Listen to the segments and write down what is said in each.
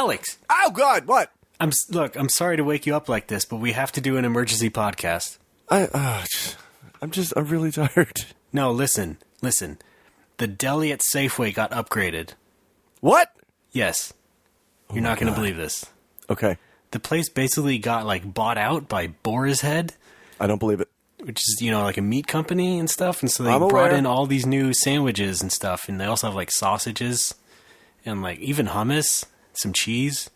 Alex. Oh, God, what? I'm sorry to wake you up like this, but we have to do an emergency podcast. I'm really tired. No, listen. The deli at Safeway got upgraded. What? Yes. You're not going to believe this. Okay. The place basically got, bought out by Boar's Head. I don't believe it. Which is, like a meat company and stuff. And so they brought in all these new sandwiches and stuff. And they also have, sausages and, even hummus, some cheese.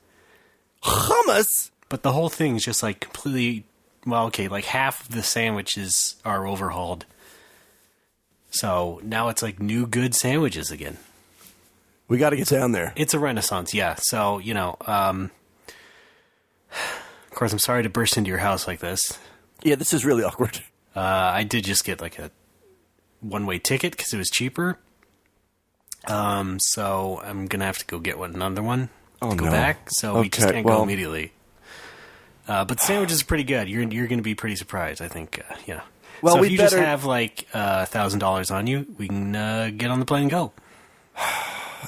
Hummus? But the whole thing's just, completely... Well, okay, half of the sandwiches are overhauled. So now it's, new good sandwiches again. We got to get down there. It's a renaissance, yeah. So, of course, I'm sorry to burst into your house like this. Yeah, this is really awkward. I did just get a one-way ticket because it was cheaper. So I'm going to have to go get another one to go back. So we just can't go immediately. But the sandwiches are pretty good. You're going to be pretty surprised, I think. Yeah. Well, so if you just have $1,000 on you, we can get on the plane and go.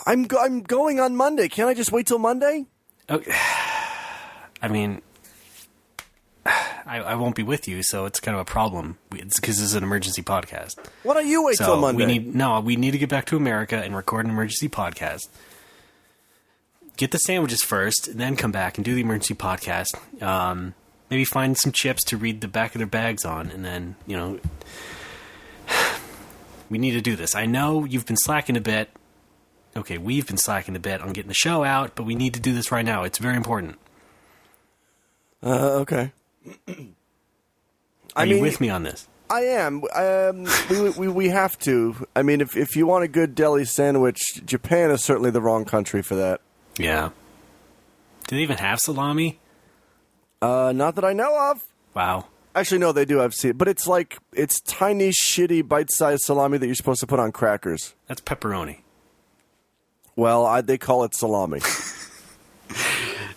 I'm going on Monday. Can't I just wait till Monday? Okay. I mean... I won't be with you, so it's kind of a problem. It's because this is an emergency podcast. Why don't you wait till Monday? We need to get back to America and record an emergency podcast. Get the sandwiches first, and then come back and do the emergency podcast. Maybe find some chips to read the back of their bags on, and then, we need to do this. I know you've been slacking a bit. Okay, we've been slacking a bit on getting the show out, but we need to do this right now. It's very important. Okay. Are you with me on this? I am. We have to. I mean, if you want a good deli sandwich, Japan is certainly the wrong country for that. Yeah. Do they even have salami? Not that I know of. Wow. Actually, no, they do. I've seen it. But it's tiny, shitty, bite-sized salami that you're supposed to put on crackers. That's pepperoni. Well, they call it salami.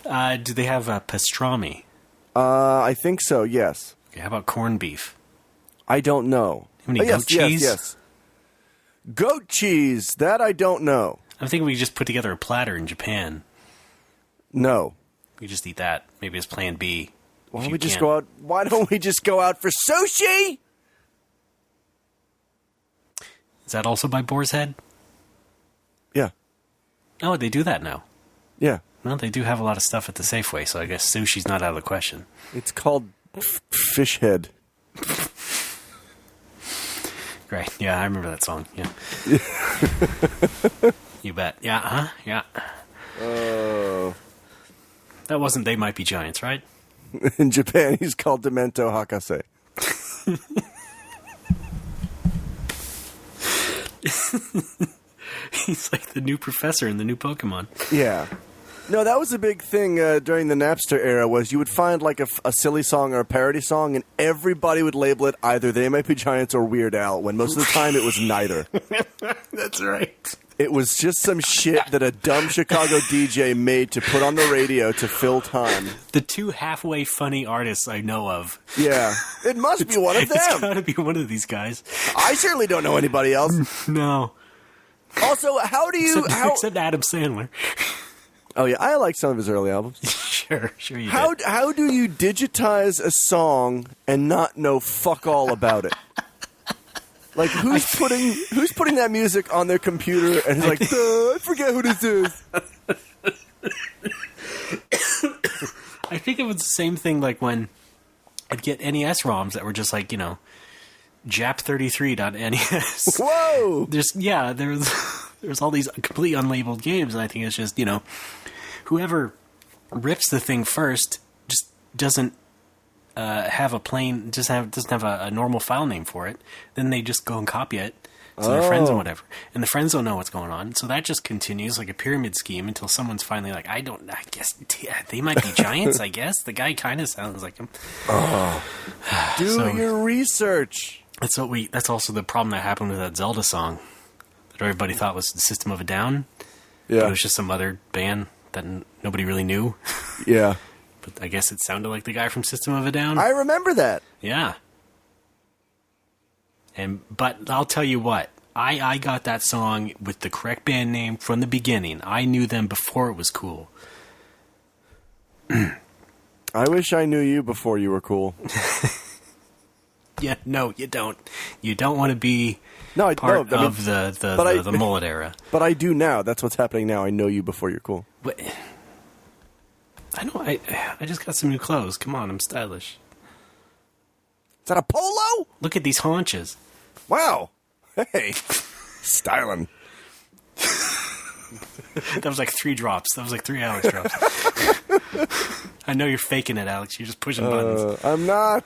Do they have pastrami? I think so, yes. Okay, how about corned beef? I don't know. How many goat cheese? Yes. Goat cheese. That I don't know. I'm thinking we could just put together a platter in Japan. No. We just eat that. Maybe as plan B. Why don't we just go out? Why don't we just go out for sushi? Is that also by Boar's Head? Yeah. Oh, they do that now. Yeah. Well, they do have a lot of stuff at the Safeway, so I guess sushi's not out of the question. It's called Fish Head. Great. Yeah, I remember that song. Yeah. You bet. Yeah, huh? Yeah. Oh. That wasn't They Might Be Giants, right? In Japan, he's called Demento Hakase. He's like the new professor in the new Pokemon. Yeah. No, that was a big thing during the Napster era, was you would find a silly song or a parody song, and everybody would label it either They Might Be Giants or Weird Al, when most of the time it was neither. That's right. It was just some shit that a dumb Chicago DJ made to put on the radio to fill time. The two halfway funny artists I know of. Yeah. It must be one of them. It's got to be one of these guys. I certainly don't know anybody else. No. Also, how do you... Except Adam Sandler. Oh, yeah, I like some of his early albums. Sure you do. did. How do you digitize a song and not know fuck all about it? Who's putting that music on their computer and is I forget who this is. I think it was the same thing when I'd get NES ROMs that were just Jap33.nes. Whoa! There's all these completely unlabeled games, and I think it's just, whoever rips the thing first just doesn't have a plain, doesn't have a normal file name for it. Then they just go and copy it to their friends and whatever. And the friends don't know what's going on. So that just continues like a pyramid scheme until someone's finally like, I guess They Might Be Giants, I guess. The guy kind of sounds like him. Do your research. That's also the problem that happened with that Zelda song that everybody thought was the System of a Down. Yeah. But it was just some other band that nobody really knew. Yeah. But I guess it sounded like the guy from System of a Down. I remember that. Yeah. But I'll tell you what, I got that song with the correct band name from the beginning. I knew them before it was cool. I wish I knew you before you were cool. Yeah, no, you don't. You don't want to be No, part no, I mean, of the mullet era. But I do now. That's what's happening now. I know you before you're cool. But, I know. I just got some new clothes. Come on, I'm stylish. Is that a polo? Look at these haunches. Wow. Hey. Styling. That was like 3 drops. That was like 3 Alex drops. I know you're faking it, Alex. You're just pushing buttons. I'm not.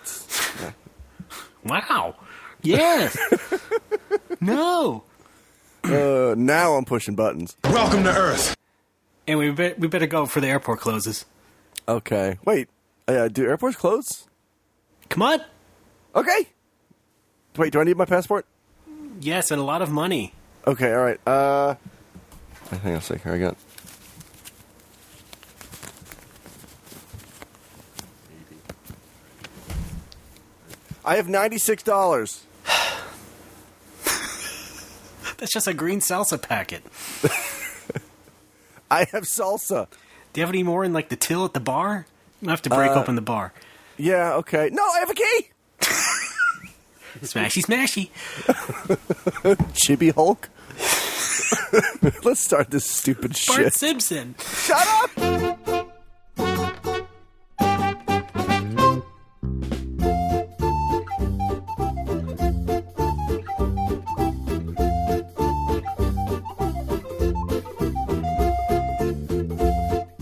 Wow. Yes. No. Now I'm pushing buttons. Welcome to Earth. Anyway, we better go before the airport closes. Okay. Wait. Do airports close? Come on. Okay. Wait, do I need my passport? Yes, and a lot of money. Okay, all right. Hang on a second. Here I got. I have $96. That's just a green salsa packet. I have salsa. Do you have any more in like the till at the bar? I have to break open the bar. Yeah, okay. No, I have a key! Smashy, smashy. Chibi Hulk? Let's start this stupid Bart shit. Simpson. Shut up!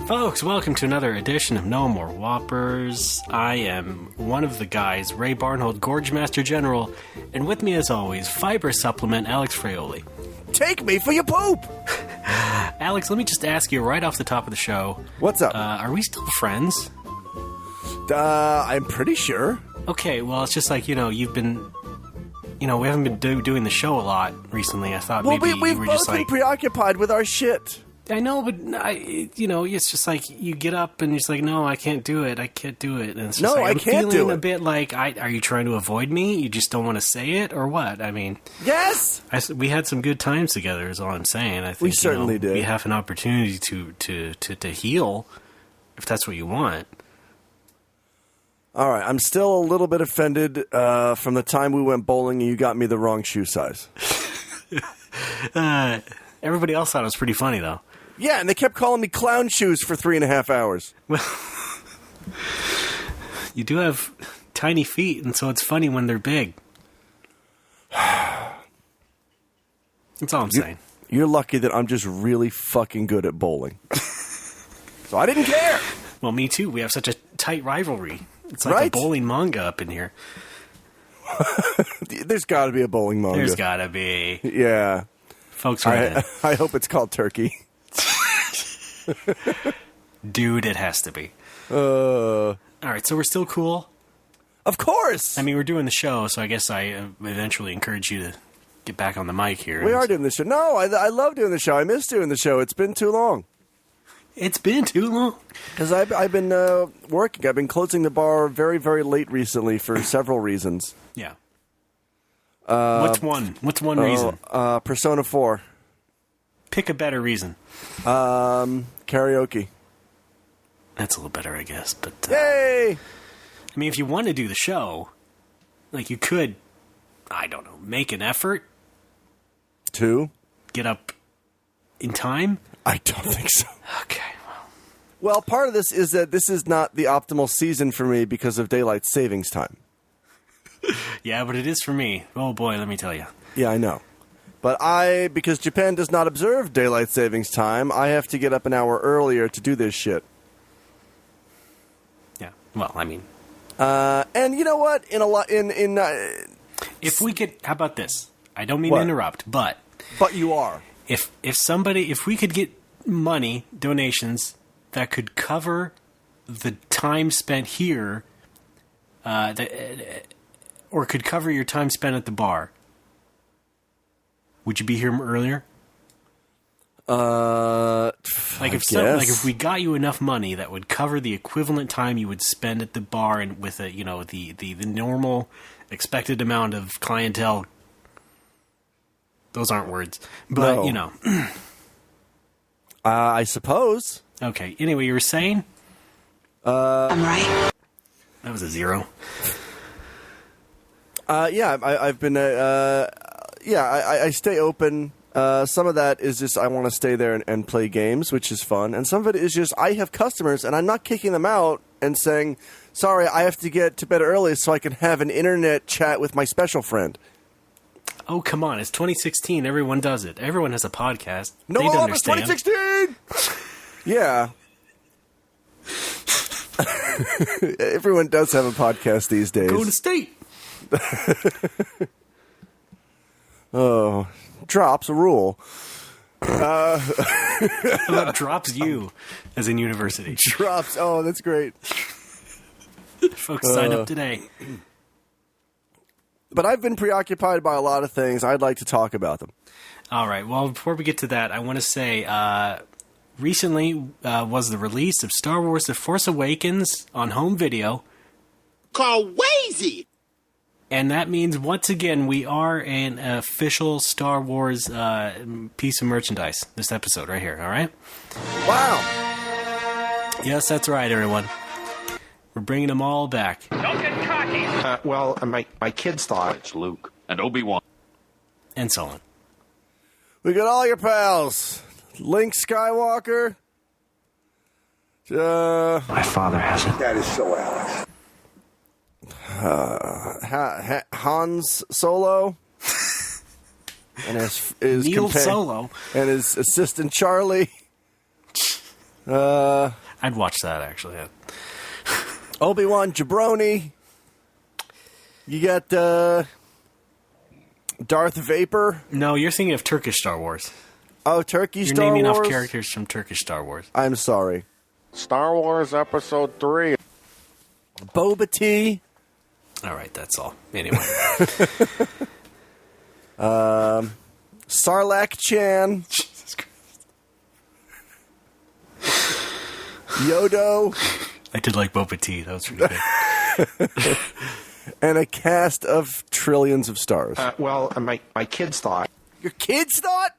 Folks, welcome to another edition of No More Whoppers. I am one of the guys, Ray Barnhold, Gorge Master General, and with me as always, Fiber Supplement Alex Fraioli. Take me for your poop! Alex, let me just ask you right off the top of the show. What's up? Are we still friends? I'm pretty sure. Okay, well, it's just like, you've been... we haven't been doing the show a lot recently. I thought Well, maybe we've you were both just been like... preoccupied with our shit. I know, but it's just like you get up and you're just like, no, I can't do it. I can't do it. And it's just No, like, I can't do feeling it. a bit like, are you trying to avoid me? You just don't want to say it, or what? I mean, Yes! we had some good times together. Is all I'm saying. I think We certainly did. We have an opportunity to heal, if that's what you want. All right, I'm still a little bit offended from the time we went bowling and you got me the wrong shoe size. Everybody else thought it was pretty funny, though. Yeah, and they kept calling me clown shoes for 3.5 hours. Well, you do have tiny feet, and so it's funny when they're big. That's all I'm saying. You're lucky that I'm just really fucking good at bowling. So I didn't care. Well, me too. We have such a tight rivalry. It's like Right? a bowling manga up in here. There's got to be a bowling manga. There's gotta be. Yeah. Folks, read it. I hope it's called Turkey. Dude, it has to be. Uh, Alright, so we're still cool. of course. I mean, we're doing the show, so I guess I eventually encourage you to get back on the mic here. We are doing the show. No, I love doing the show. I miss doing the show. It's been too long. It's been too long. Because I've been working. I've been closing the bar very, very late recently for several reasons. Yeah. What's one? What's one reason? Persona 4. Pick a better reason. Karaoke. That's a little better, I guess. But Yay! I mean, if you want to do the show, like you could, I don't know, make an effort, 2? get up in time. I don't think so. Okay. Well, part of this is that this is not the optimal season for me because of daylight savings time. Yeah, but it is for me. Oh boy, let me tell you. Yeah, I know. But because Japan does not observe daylight savings time, I have to get up an hour earlier to do this shit. Yeah. Well, I mean, And you know what? if we could, how about this? I don't mean What? to interrupt, but But you are. if we could get money donations that could cover the time spent here, or could cover your time spent at the bar, would you be here earlier? Like if we got you enough money that would cover the equivalent time you would spend at the bar and with the normal expected amount of clientele. Those aren't words, but No. I suppose. Okay. Anyway, you were saying? I'm right. That was a 0. Yeah, I've been. I stay open. Some of that is just I want to stay there and play games, which is fun, and some of it is just I have customers and I'm not kicking them out and saying, "Sorry, I have to get to bed early so I can have an internet chat with my special friend." Oh, come on. It's 2016. Everyone does it. Everyone has a podcast. No, They'd it's 2016! Yeah. Everyone does have a podcast these days. Go to state. Oh, drops a rule. How about drops you as in university? Drops. Oh, that's great. Folks, sign up today. But I've been preoccupied by a lot of things. I'd like to talk about them. All right. Well, before we get to that, I want to say recently was the release of Star Wars The Force Awakens on home video. Crazy! And that means, once again, we are an official Star Wars piece of merchandise, this episode right here, all right? Wow. Yes, that's right, everyone. We're bringing them all back. Don't get cocky. My kids thought it's Luke and Obi-Wan. And so on. We got all your pals. Link Skywalker. My father has it. That is so Alex. Hans Solo. And his Neil Solo. And his assistant Charlie. I'd watch that, actually. Obi-Wan Jabroni. You got Darth Vapor. No, you're thinking of Turkish Star Wars. Oh, Turkey You're Star naming Wars? off characters from Turkish Star Wars. I'm sorry. Star Wars Episode 3. Boba Tea. All right, that's all. Anyway. Sarlacc Chan. Jesus Christ. Yodo. I did like Boba Tea. That was pretty good. And a cast of trillions of stars. My kids thought. Your kids thought?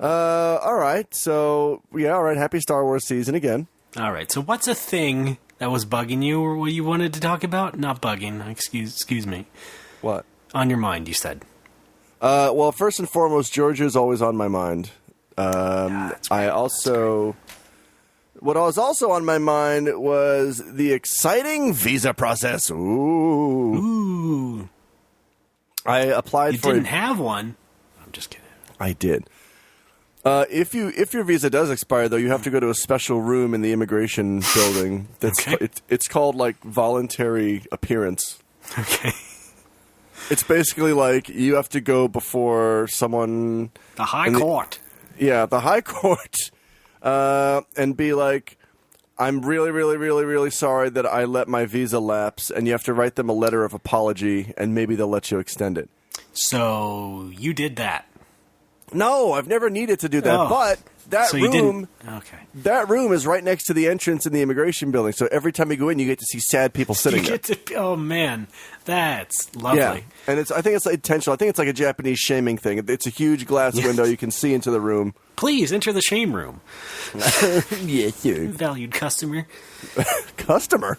All right. So, yeah, all right. Happy Star Wars season again. All right, so what's a thing that was bugging you or what you wanted to talk about? Not bugging, excuse me. What? On your mind, you said. Well, first and foremost, Georgia is always on my mind. That's I also... What was also on my mind was the exciting visa process. Ooh. I applied You for... didn't have one. I'm just kidding. I did. If your visa does expire, though, you have to go to a special room in the immigration building. That's Okay. It's called, like, voluntary appearance. Okay. It's basically like you have to go before someone... The High Court. Yeah, the High Court. And be like, I'm really, really, really, really sorry that I let my visa lapse, and you have to write them a letter of apology, and maybe they'll let you extend it. So, you did that. No, I've never needed to do that, Oh. but that So you room... didn't... Okay. That room is right next to the entrance in the immigration building, so every time you go in, you get to see sad people sitting You there. get to... Oh, man. That's lovely. Yeah, and I think it's intentional. I think it's like a Japanese shaming thing. It's a huge glass window. You can see into the room. Please, enter the shame room. Yes, sir. Valued customer. Customer.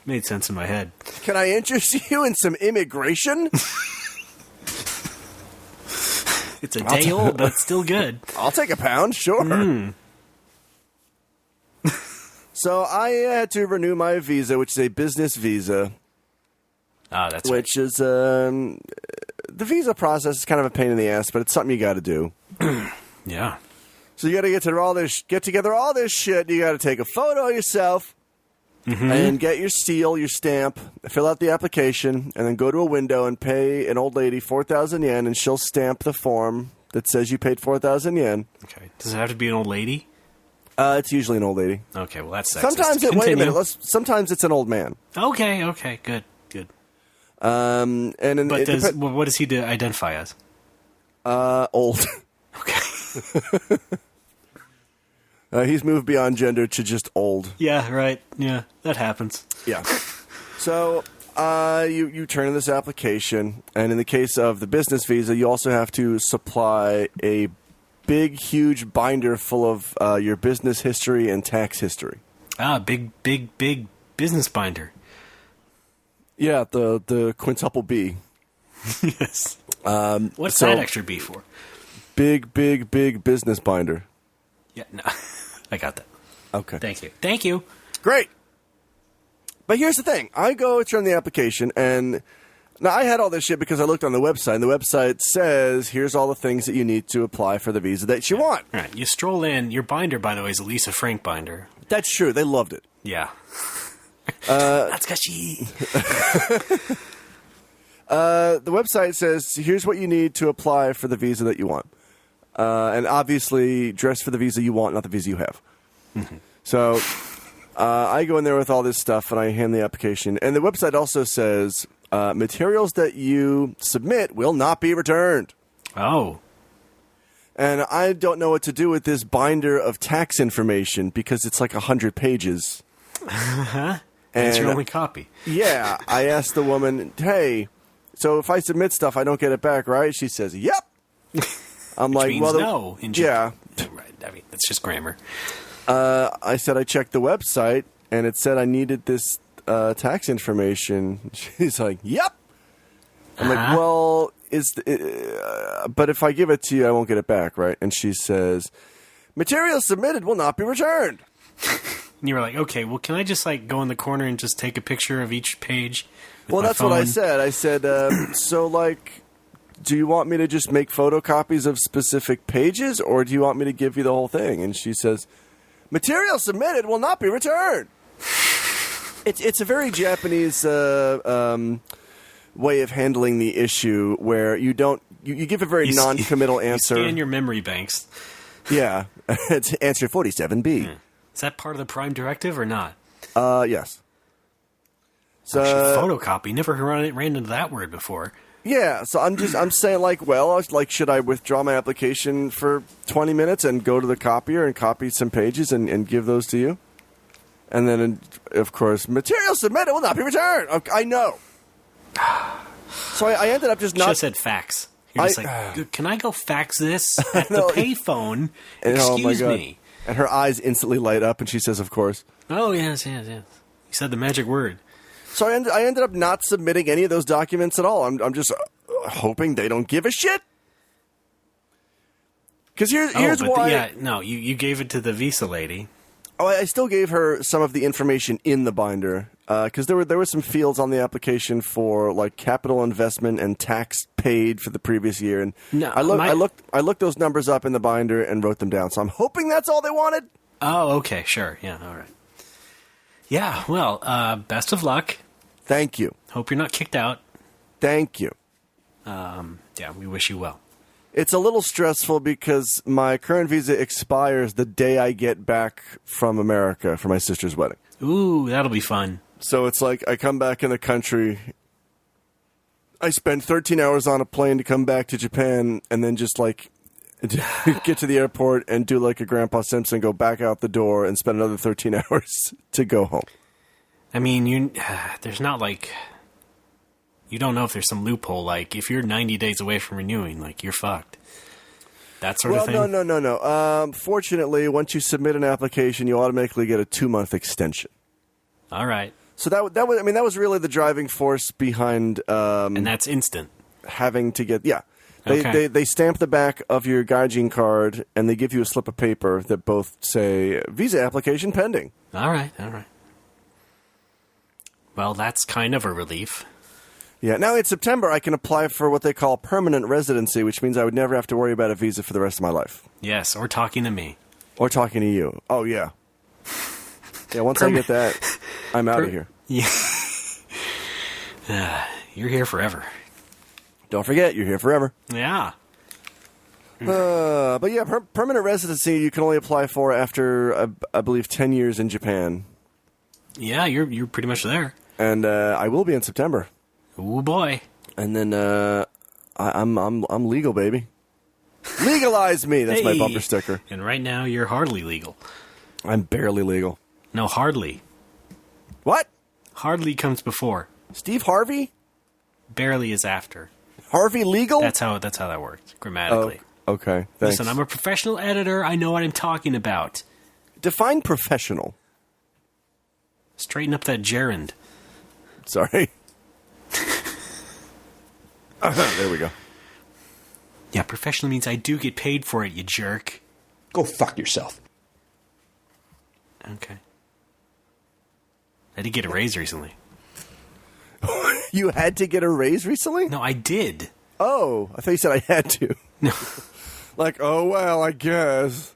Made sense in my head. Can I interest you in some immigration? It's a day old, but it's still good. I'll take a pound, sure. So I had to renew my visa, which is a business visa, Ah, that's right. which is the visa process is kind of a pain in the ass, but it's something you got to do. Yeah. So you got to get together all this shit. You got to take a photo of yourself and get your seal, your stamp, fill out the application, and then go to a window and pay an old lady 4,000 yen, and she'll stamp the form that says you paid 4,000 yen. Okay. Does it have to be an old lady? It's usually an old lady. Okay, well, that's sexist. Sometimes wait a Continue. minute. Sometimes it's an old man. Okay, good. And But what does he identify as? old. Okay. He's moved beyond gender to just old. Yeah, right. Yeah, that happens. Yeah. So you turn in this application, and in the case of the business visa, you also have to supply a big, huge binder full of your business history and tax history. Ah, big business binder. Yeah, the quintuple B. Yes. What's that extra B for? Big business binder. Yeah, no. I got that. Okay. Thank you. Great. But here's the thing. I go turn the application, and now I had all this shit because I looked on the website, and the website says, here's all the things that you need to apply for the visa that you want. All right. You stroll in. Your binder, by the way, is a Lisa Frank binder. That's true. They loved it. Yeah. That's catchy. The website says, here's what you need to apply for the visa that you want. And obviously, dress for the visa you want, not the visa you have. Mm-hmm. So I go in there with all this stuff, and I hand the application. And the website also says, materials that you submit will not be returned. Oh. And I don't know what to do with this binder of tax information because it's like 100 pages. That's your only copy. Yeah. I asked the woman, hey, so if I submit stuff, I don't get it back, right? She says, yep. I'm like, means well, no. Yeah. Right. I mean, it's just grammar. I said I checked the website, and it said I needed this tax information. She's like, yep. I'm like, well, but if I give it to you, I won't get it back, right? And she says, materials submitted will not be returned. And you were like, okay, well, can I just like go in the corner and just take a picture of each page? Well, that's what I said. I said, so like, do you want me to just make photocopies of specific pages, or do you want me to give you the whole thing? And she says, material submitted will not be returned. It's a very Japanese way of handling the issue where you give a very non-committal answer. You scan your memory banks. Yeah, it's answer 47B. Yeah. Is that part of the Prime Directive or not? Yes. So photocopy. Never ran into that word before. Yeah, so I'm saying like, well, like, should I withdraw my application for 20 minutes and go to the copier and copy some pages and give those to you? And then, of course, material submitted will not be returned. I know. So I ended up just not... Just said fax. You're just like, can I go fax this at the payphone? Excuse me. And her eyes instantly light up, and she says, of course. Oh, yes. You said the magic word. So I ended up not submitting any of those documents at all. I'm just hoping they don't give a shit. Because here's why... Yeah, no, you gave it to the visa lady. Oh, I still gave her some of the information in the binder. Because there were some fields on the application for like capital investment and tax paid for the previous year, and I looked those numbers up in the binder and wrote them down. So I'm hoping that's all they wanted. Oh, okay, sure, yeah, all right. Yeah, well, best of luck. Thank you. Hope you're not kicked out. Thank you. Yeah, we wish you well. It's a little stressful because my current visa expires the day I get back from America for my sister's wedding. Ooh, that'll be fun. So it's like I come back in the country, I spend 13 hours on a plane to come back to Japan, and then just like get to the airport and do like a Grandpa Simpson, go back out the door and spend another 13 hours to go home. I mean, there's not like... You don't know if there's some loophole, like if you're 90 days away from renewing, like you're fucked. That sort of thing? Well, no. Fortunately, once you submit an application, you automatically get a 2-month extension. All right. So that was really the driving force behind... and that's instant. Having to get... Yeah. Okay. They stamp the back of your Gaijin card, and they give you a slip of paper that both say, visa application pending. All right. Well, that's kind of a relief. Yeah, now in September, I can apply for what they call permanent residency, which means I would never have to worry about a visa for the rest of my life. Yes, or talking to me. Or talking to you. Oh, yeah. Yeah, once I get that, I'm out of here. Yeah. You're here forever. Don't forget, you're here forever. Yeah. But yeah, permanent residency you can only apply for after, I believe, 10 years in Japan. Yeah, you're pretty much there. And I will be in September. Oh boy! And then I'm legal, baby. Legalize me. That's my bumper sticker. And right now you're hardly legal. I'm barely legal. No, hardly. What? Hardly comes before. Steve Harvey? Barely is after. Harvey legal? That's how that works grammatically. Okay, thanks. Listen, I'm a professional editor. I know what I'm talking about. Define professional. Straighten up that gerund. Sorry. There we go. Yeah, professional means I do get paid for it, you jerk. Go fuck yourself. Okay. I did get a raise recently. You had to get a raise recently? No, I did. Oh, I thought you said I had to. No. Like, oh, well, I guess.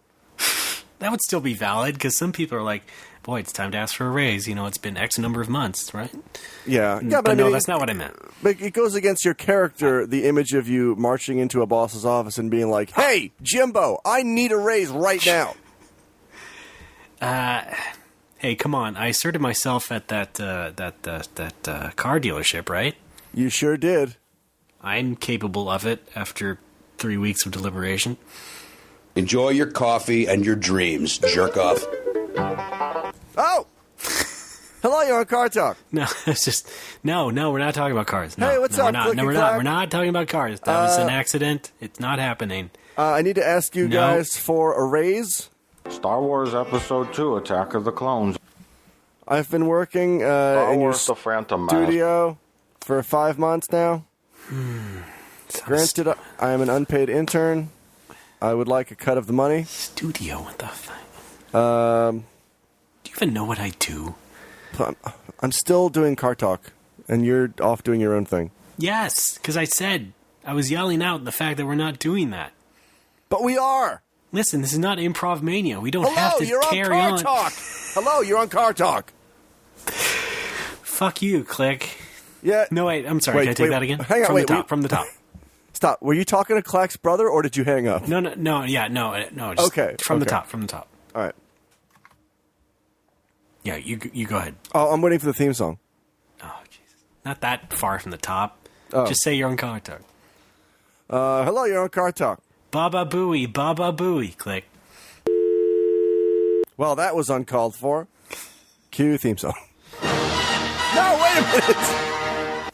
That would still be valid, because some people are like, boy, it's time to ask for a raise. It's been X number of months, right? Yeah. But I no, mean, that's not what I meant. But it goes against your character, the image of you marching into a boss's office and being like, hey, Jimbo, I need a raise right now. Hey, come on. I asserted myself at that car dealership, right? You sure did. I'm capable of it after 3 weeks of deliberation. Enjoy your coffee and your dreams, jerk off. Oh! Hello, you're on Car Talk. No, it's just... No, we're not talking about cars. No, Hey, what's no, up, we're not. Click No, and we're not. Clack? We're not talking about cars. That was an accident. It's not happening. I need to ask you No. guys for a raise. Star Wars Episode 2, Attack of the Clones. I've been working Star in your Wars The Phantom Menace. studio for 5 months now. Granted, I am an unpaid intern. I would like a cut of the money. Studio, what the fuck? Um, Do you even know what I do? I'm still doing Car Talk, and you're off doing your own thing. Yes, because I said... I was yelling out the fact that we're not doing that. But we are. Listen, this is not Improv Mania. We don't Hello, have to you're on carry Car on. Talk. Hello, you're on Car Talk. Fuck you, Click. Yeah. No, wait, I'm sorry. Wait, Can I take wait, that again? hang on, from wait, the top. wait. From the top. Stop. Were you talking to Clack's brother, or did you hang up? No. Just Okay, From the okay. top. From the top. All right. Yeah, you go ahead. Oh, I'm waiting for the theme song. Oh, Jesus. Not that far from the top. Oh. Just say you're on Car Talk. Hello, you're on Car Talk. Baba Booey, Click. Well, that was uncalled for. Cue theme song. No, wait a minute.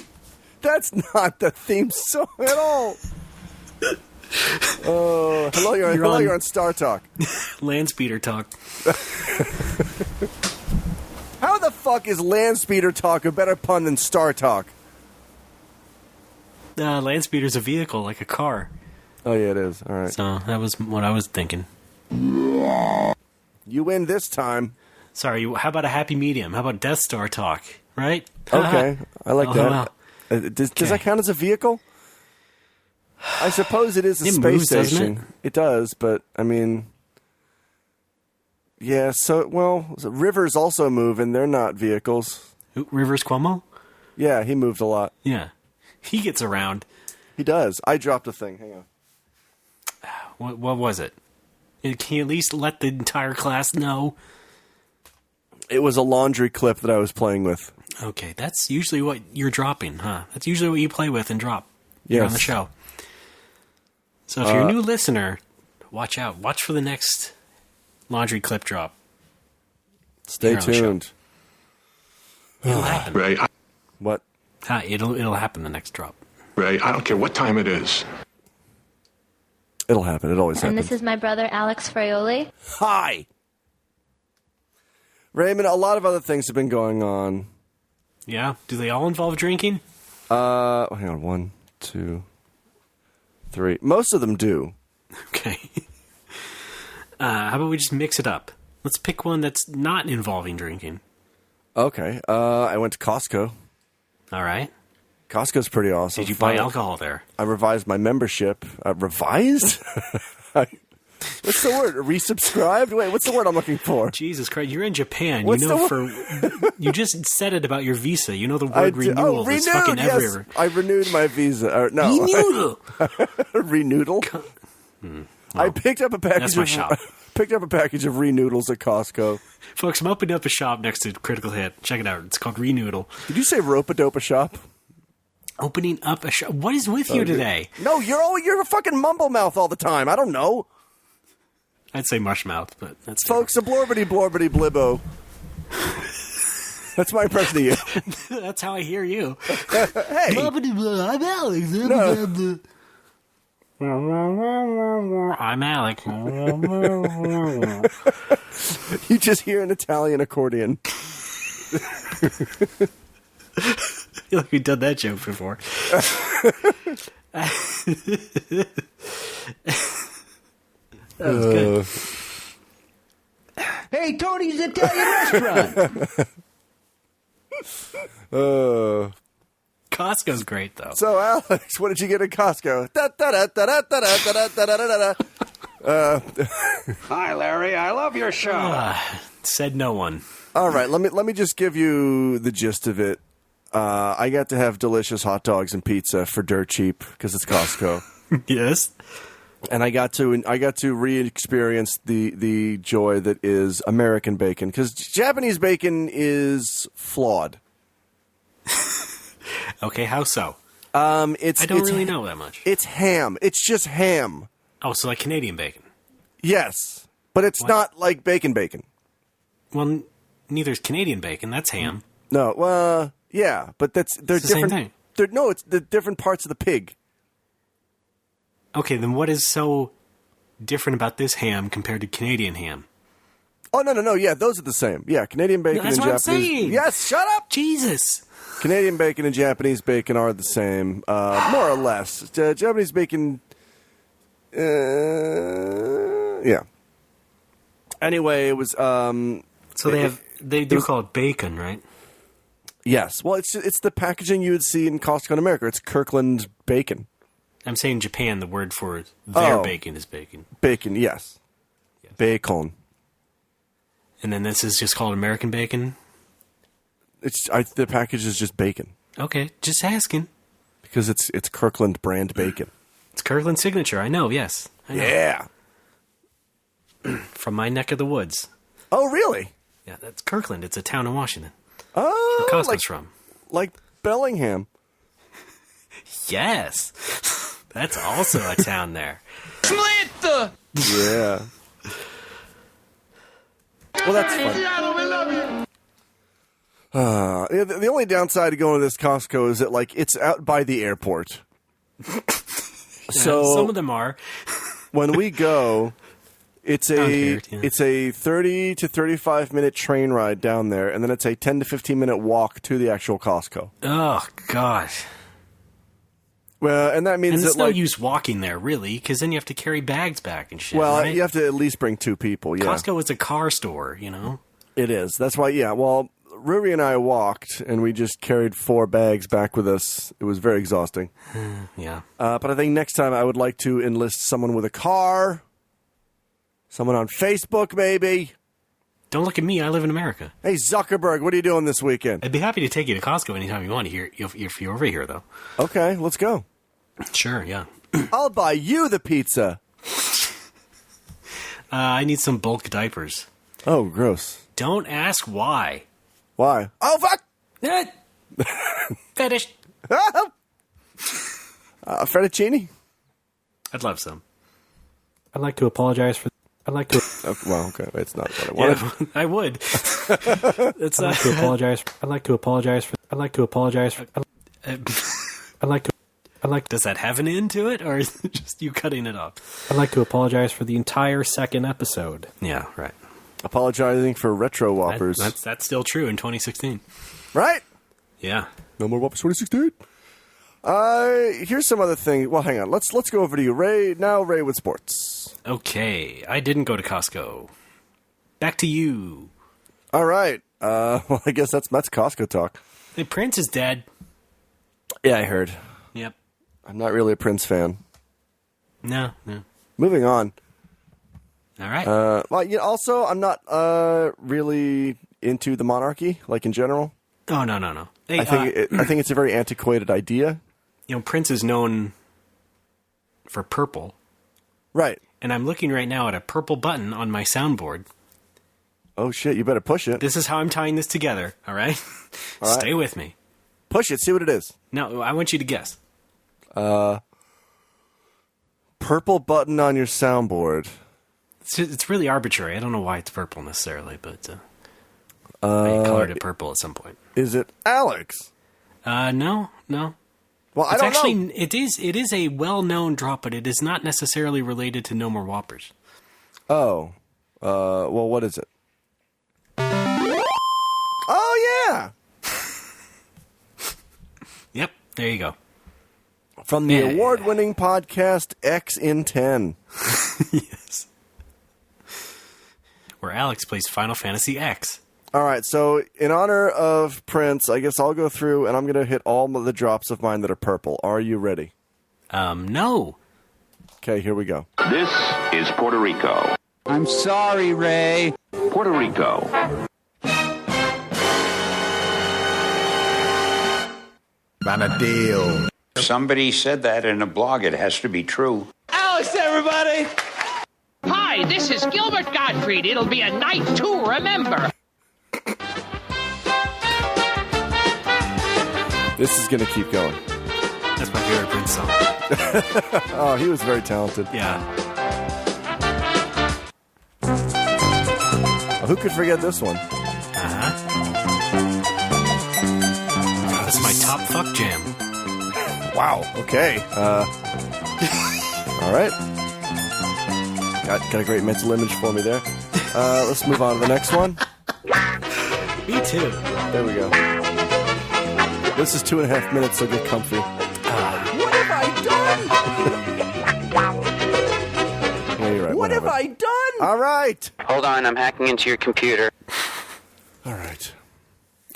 That's not the theme song at all. Hello, you're on Star Talk. Land Speeder Talk. How the fuck is Land Speeder Talk a better pun than Star Talk? Land Speeder's a vehicle, like a car. Oh, yeah, it is. All right. So that was what I was thinking. You win this time. Sorry, how about a happy medium? How about Death Star Talk, right? Okay, I like Oh, that. wow. Does Okay. that count as a vehicle? I suppose it is a It space moves, doesn't station. It does, but I mean, yeah. So rivers also move, and they're not vehicles. Who, Rivers Cuomo? Yeah, he moved a lot. Yeah. He gets around. He does. I dropped a thing. Hang on. What was it? Can you at least let the entire class know? It was a laundry clip that I was playing with. Okay, that's usually what you're dropping, huh? That's usually what you play with and drop here on Yes. the show. So if you're a new listener, watch out. Watch for the next laundry clip drop. Stay Here on the show. tuned. It'll happen. Ray, What? It'll happen the next drop. Ray, I don't care what time it is. It'll happen. It always And happens. this is my brother Alex Fraioli. Hi, Raymond. A lot of other things have been going on. Yeah? Do they all involve drinking? Hang on. 1, 2, 3. Most of them do. Okay. How about we just mix it up? Let's pick one that's not involving drinking. Okay. I went to Costco. All right. Costco's pretty awesome. Did you buy alcohol there? I revised my membership. Revised? What's the word? Resubscribed? Wait, what's the word I'm looking for? Jesus Christ, you're in Japan. What's you know, the you just said it about your visa. You know the word did- renewal is fucking yes. everywhere. I renewed my visa. No, Renewal. Renoodle. I picked up a package. That's my of, shop. Picked up a package of Renoodles at Costco. Folks, I'm opening up a shop next to Critical Hit. Check it out. It's called Renoodle. Did you say Ropa-Dopa shop? Opening up a shop. What is with you today? No, you're a fucking mumble mouth all the time. I don't know. I'd say mushmouth, but that's Folks, a blorbity blorbity blibbo. That's my impression of you. different. That's how I hear you. Hey. I'm Alex. I'm Alec. You just hear an Italian accordion. I feel like we've done that joke before. That was good. Hey, Tony's Italian restaurant. Costco's great, though. So, Alex, what did you get at Costco? Hi, Larry. I love your show. Said no one. All right, let me just give you the gist of it. I got to have delicious hot dogs and pizza for dirt cheap because it's Costco. Yes. And I got to re-experience the joy that is American bacon, because Japanese bacon is flawed. Okay, how so? I don't really know that much. It's ham. It's just ham. Oh, so like Canadian bacon. Yes, but it's not like bacon. Well, neither is Canadian bacon. That's ham. No, yeah, but they're It's the different. same thing. It's the different parts of the pig. Okay, then what is so different about this ham compared to Canadian ham? Oh no, yeah, those are the same. Yeah, Canadian bacon That's and what I'm Japanese. saying. Yes, shut up. Jesus. Canadian bacon and Japanese bacon are the same, more or less. Japanese bacon, yeah. Anyway, it was. So they do call it bacon, right? Yes. Well, it's the packaging you would see in Costco in America. It's Kirkland bacon. I'm saying Japan, the word for their Oh. bacon is bacon. Bacon, yes. Bacon. And then this is just called American bacon? The package is just bacon Okay, just asking. because it's Kirkland brand bacon. It's Kirkland signature, I know, yes. I know. Yeah. From my neck of the woods. Oh, really? Yeah, that's Kirkland. It's a town in Washington. Oh, Where Costco's from. like Bellingham. Yes. That's also a town there. Yeah. Well, that's fun. The only downside to going to this Costco is that, like, it's out by the airport. So some of them are. when we go, it's here, yeah. it's a 30 to 35 minute train ride down there, and then it's a 10 to 15 minute walk to the actual Costco. Oh, gosh. Well, and that means And it's that, no like, use walking there, really, because then you have to carry bags back and shit. well, right? you have to at least bring two people. Yeah, Costco is a car store, you know? it is. That's why. Yeah. Well, Ruri and I walked, and we just carried 4 bags back with us. It was very exhausting. Yeah. But I think next time I would like to enlist someone with a car, someone on Facebook, maybe. Don't look at me. I live in America. Hey, Zuckerberg, what are you doing this weekend? I'd be happy to take you to Costco anytime you want to if you're over here, though. Okay, let's go. Sure, yeah. I'll buy you the pizza. I need some bulk diapers. Oh, gross. Don't ask why. Why? Oh, fuck! Fetish. Fettuccine? I'd love some. I'd like to apologize for... I'd like to... Oh, well, okay, it's not what I wanted. Yeah, I would. It's, I'd like to apologize. I'd like to apologize for... I'd like to apologize for... I'd like to... Does that have an end to it, or is it just you cutting it off? I'd like to apologize for the entire second episode. Yeah, right. Apologizing for retro whoppers. That's still true in 2016. Right? Yeah. No more whoppers 2016. Here's some other thing. Well, hang on. Let's go over to you, Ray. Now, Ray with sports. Okay, I didn't go to Costco. Back to you. All right. Well, I guess that's Costco talk. Hey, Prince is dead. Yeah, I heard. Yep. I'm not really a Prince fan. No. Moving on. All right. Well, yeah, also, I'm not really into the monarchy, like in general. Oh, no. Hey, I think it's a very antiquated idea. you know, Prince is known for purple. Right. And I'm looking right now at a purple button on my soundboard. Oh, shit, you better push it. This is how I'm tying this together, all right? All right. Stay with me. Push it, see what it is. No, I want you to guess. Purple button on your soundboard. It's really arbitrary. I don't know why it's purple necessarily, but I colored it purple at some point. Is it Alex? No. Well, I don't know. It is a well-known drop, but it is not necessarily related to No More Whoppers. Oh. Well, what is it? Oh, yeah! Yep, there you go. From the award-winning podcast X in 10. Yes. Where Alex plays Final Fantasy X. All right, so in honor of Prince, I guess I'll go through and I'm going to hit all of the drops of mine that are purple. Are you ready? No. Okay, here we go. This is Puerto Rico. I'm sorry, Ray. Puerto Rico. Vanadil. Somebody said that in a blog. It has to be true. Alex, everybody! Hi, this is Gilbert Gottfried. It'll be a night to remember. This is going to keep going. That's my favorite Prince song. Oh, he was very talented. Yeah. Who could forget this one? That's my top fuck jam. Wow. Okay. All right. Got a great mental image for me there. Let's move on to the next one. Me too. There we go. This is 2.5 minutes, so get comfy. What have I done? Yeah, you're right. What have I done? All right. Hold on, I'm hacking into your computer. All right.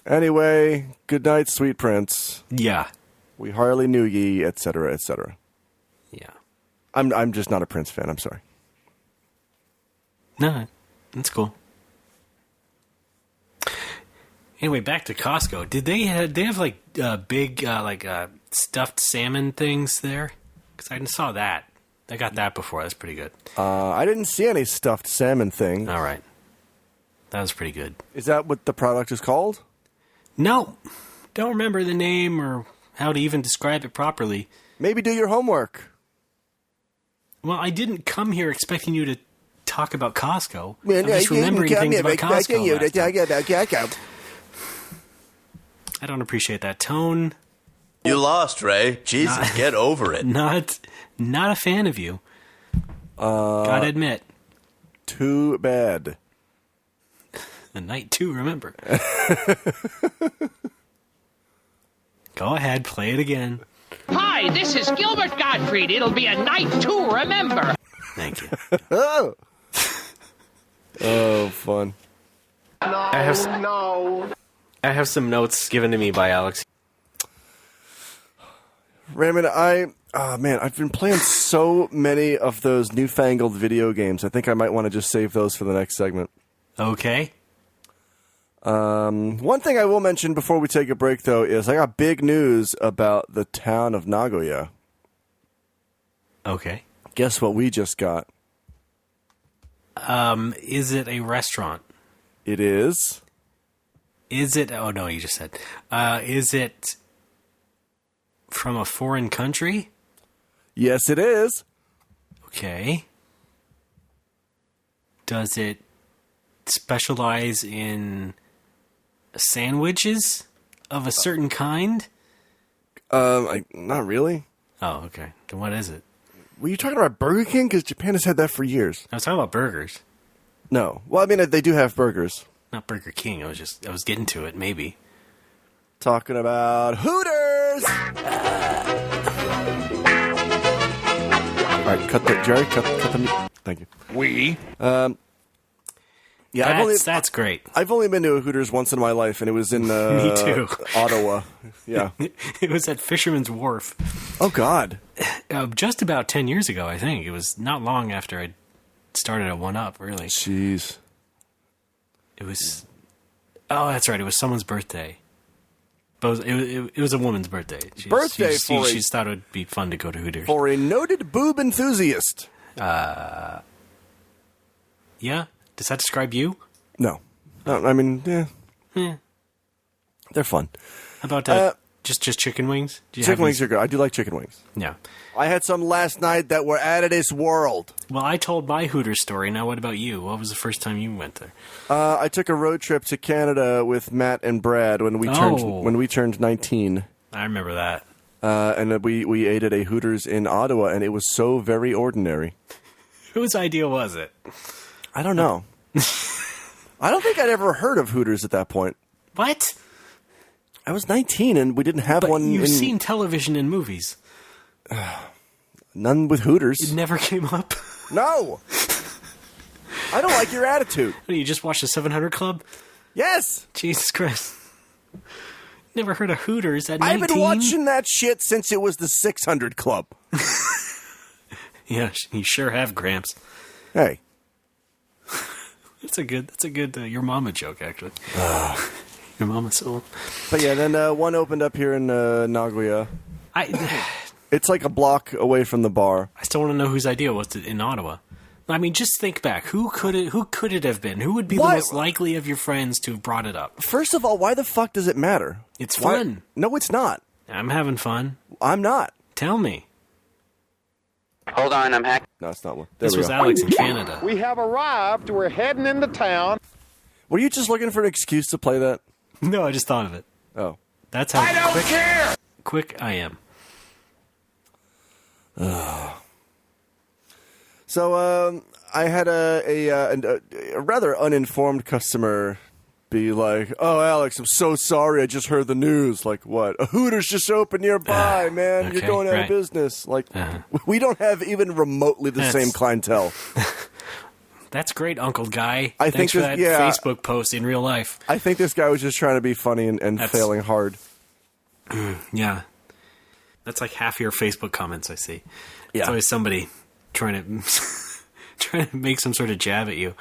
Anyway, good night, sweet prince. Yeah. We hardly knew ye, etc., etc. Yeah. I'm just not a Prince fan. I'm sorry. No, that's cool. Anyway, back to Costco. Did they have like big stuffed salmon things there? Because I saw that. I got that before. That's pretty good. I didn't see any stuffed salmon thing. All right. That was pretty good. Is that what the product is called? No. Don't remember the name or how to even describe it properly. Maybe do your homework. Well, I didn't come here expecting you to talk about Costco. I'm just remembering things about Costco. I don't appreciate that tone. You lost, Ray. Jesus, get over it. Not a fan of you. Gotta admit. Too bad. A night to remember. Go ahead, play it again. Hi, this is Gilbert Gottfried. It'll be a night to remember. Thank you. Oh, fun. I have some notes given to me by Alex. Raymond, I've been playing so many of those newfangled video games. I think I might want to just save those for the next segment. Okay. One thing I will mention before we take a break, though, is I got big news about the town of Nagoya. Okay. Guess what we just got? Is it a restaurant? It is. Is it... Oh, no, you just said. Is it from a foreign country? Yes, it is. Okay. Does it specialize in sandwiches of a certain kind? Not really. Oh, okay. Then what is it? Were you talking about Burger King? Because Japan has had that for years. I was talking about burgers. No. Well, I mean, they do have burgers. Not Burger King. I was getting to it, maybe. Talking about Hooters! All right, cut the... Jerry, cut the... Thank you. We? Yeah, that's great. I've only been to a Hooters once in my life, and it was in Me too. Ottawa. Yeah. It was at Fisherman's Wharf. Oh, God. Just about 10 years ago, I think. It was not long after I started at 1UP, really. Jeez. It was... Oh, that's right. It was someone's birthday. But it was a woman's birthday. She just thought it would be fun to go to Hooters. For a noted boob enthusiast. Yeah? Does that describe you? No. I mean, yeah. They're fun. How about just chicken wings? Chicken wings are good. I do like chicken wings. Yeah. I had some last night that were out of this world. Well, I told my Hooters story. Now, what about you? What was the first time you went there? I took a road trip to Canada with Matt and Brad when we turned 19. I remember that. and we ate at a Hooters in Ottawa, and it was so very ordinary. Whose idea was it? I don't know. I don't think I'd ever heard of Hooters at that point. What? I was 19, and we didn't have But one. You've seen television and movies. None with Hooters. It never came up. No. I don't like your attitude. You just watched the 700 Club? Yes. Jesus Christ. Never heard of Hooters at 19? I've been watching that shit since it was the 600 Club. Yeah, you sure have, Gramps. Hey. That's a good your mama joke, actually. Your mama's so... But yeah, then one opened up here in Nagoya. It's like a block away from the bar. I still want to know whose idea was it in Ottawa. I mean, just think back. Who could it have been? Who would be the most likely of your friends to have brought it up? First of all, why the fuck does it matter? It's fun. No, it's not. I'm having fun. I'm not. Tell me. Hold on, I'm hacking. No, it's not one. This was Alex in Canada. We have arrived. We're heading into town. Were you just looking for an excuse to play that? No, I just thought of it. Oh. That's how I don't care. quick I am. So I had a rather uninformed customer be like, "Oh, Alex, I'm so sorry. I just heard the news." Like, what? A Hooters just opened nearby, man. Okay, You're going out of business. Like, we don't have even remotely the same clientele. That's great, Uncle Guy. I Thanks think for that Facebook post in real life. I think this guy was just trying to be funny and failing hard. Yeah. That's like half your Facebook comments I see. Yeah. It's always somebody trying to make some sort of jab at you.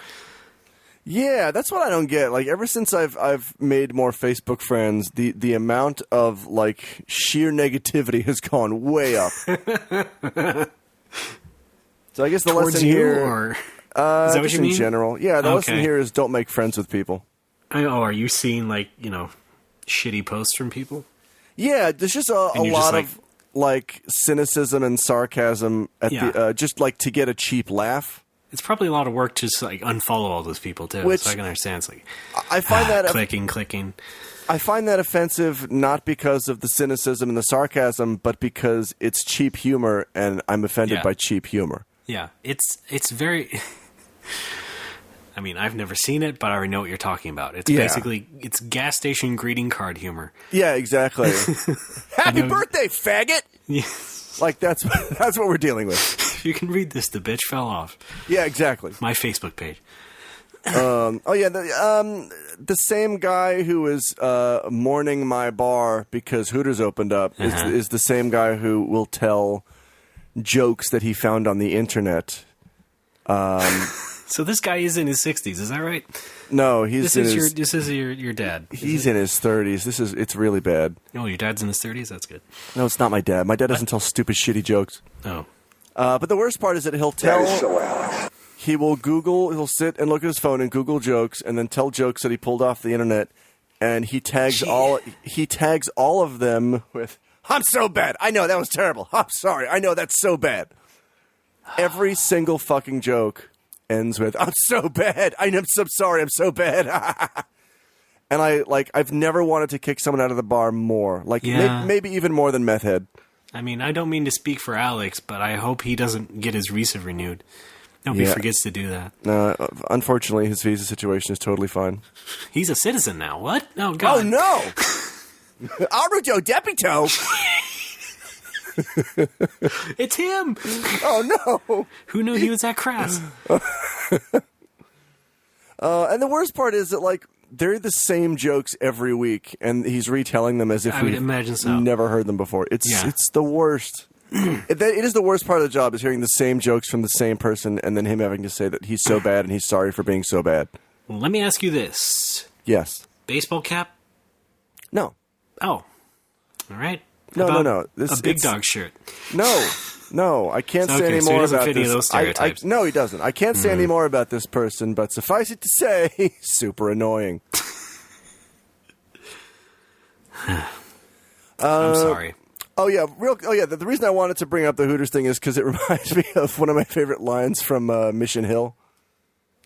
Yeah, that's what I don't get. Like, ever since I've made more Facebook friends, the amount of like sheer negativity has gone way up. So I guess the Towards lesson you, here, or is that what you mean? in general, yeah, the lesson here is don't make friends with people. Are you seeing like shitty posts from people? Yeah, there's just a lot of like cynicism and sarcasm at the just like to get a cheap laugh. It's probably a lot of work to just like unfollow all those people too. Which so I can understand. It's like I find that clicking. I find that offensive not because of the cynicism and the sarcasm, but because it's cheap humor, and I'm offended by cheap humor. Yeah, it's very. I mean, I've never seen it, but I already know what you're talking about. It's basically it's gas station greeting card humor. Yeah, exactly. Happy birthday, faggot! Yes. Like that's what we're dealing with. You can read this. The bitch fell off. Yeah, exactly. My Facebook page. The same guy who is mourning my bar because Hooters opened up is the same guy who will tell jokes that he found on the internet. So this guy is in his 60s, is that right? No, this is your dad. He's in his 30s. It's really bad. Oh, your dad's in his 30s? That's good. No, it's not my dad. My dad doesn't tell stupid, shitty jokes. Oh. But the worst part is that he'll tell... That is so Alex. He'll sit and look at his phone and Google jokes and then tell jokes that he pulled off the internet, and he tags all of them with, "I'm so bad. I know, that was terrible. I'm sorry. I know, that's so bad." Every single fucking joke ends with, "I'm so bad. I'm so sorry. I'm so bad." And I've never wanted to kick someone out of the bar more. Maybe even more than Meth Head. I mean, I don't mean to speak for Alex, but I hope he doesn't get his visa renewed. I hope he forgets to do that. Unfortunately, his visa situation is totally fine. He's a citizen now. What? Oh, God. Oh, no! Aruto Depito! It's him! Oh, no! Who knew he was that crass? And the worst part is that, like, they're the same jokes every week, and he's retelling them as if we've never heard them before. It's the worst. It is the worst part of the job, is hearing the same jokes from the same person, and then him having to say that he's so bad and he's sorry for being so bad. Well, let me ask you this. Yes. Baseball cap? No. Oh. All right. No. A big dog shirt. No, I can't say any more about this. Those stereotypes. No, he doesn't. I can't say any more about this person, but suffice it to say, super annoying. I'm sorry. The reason I wanted to bring up the Hooters thing is because it reminds me of one of my favorite lines from Mission Hill.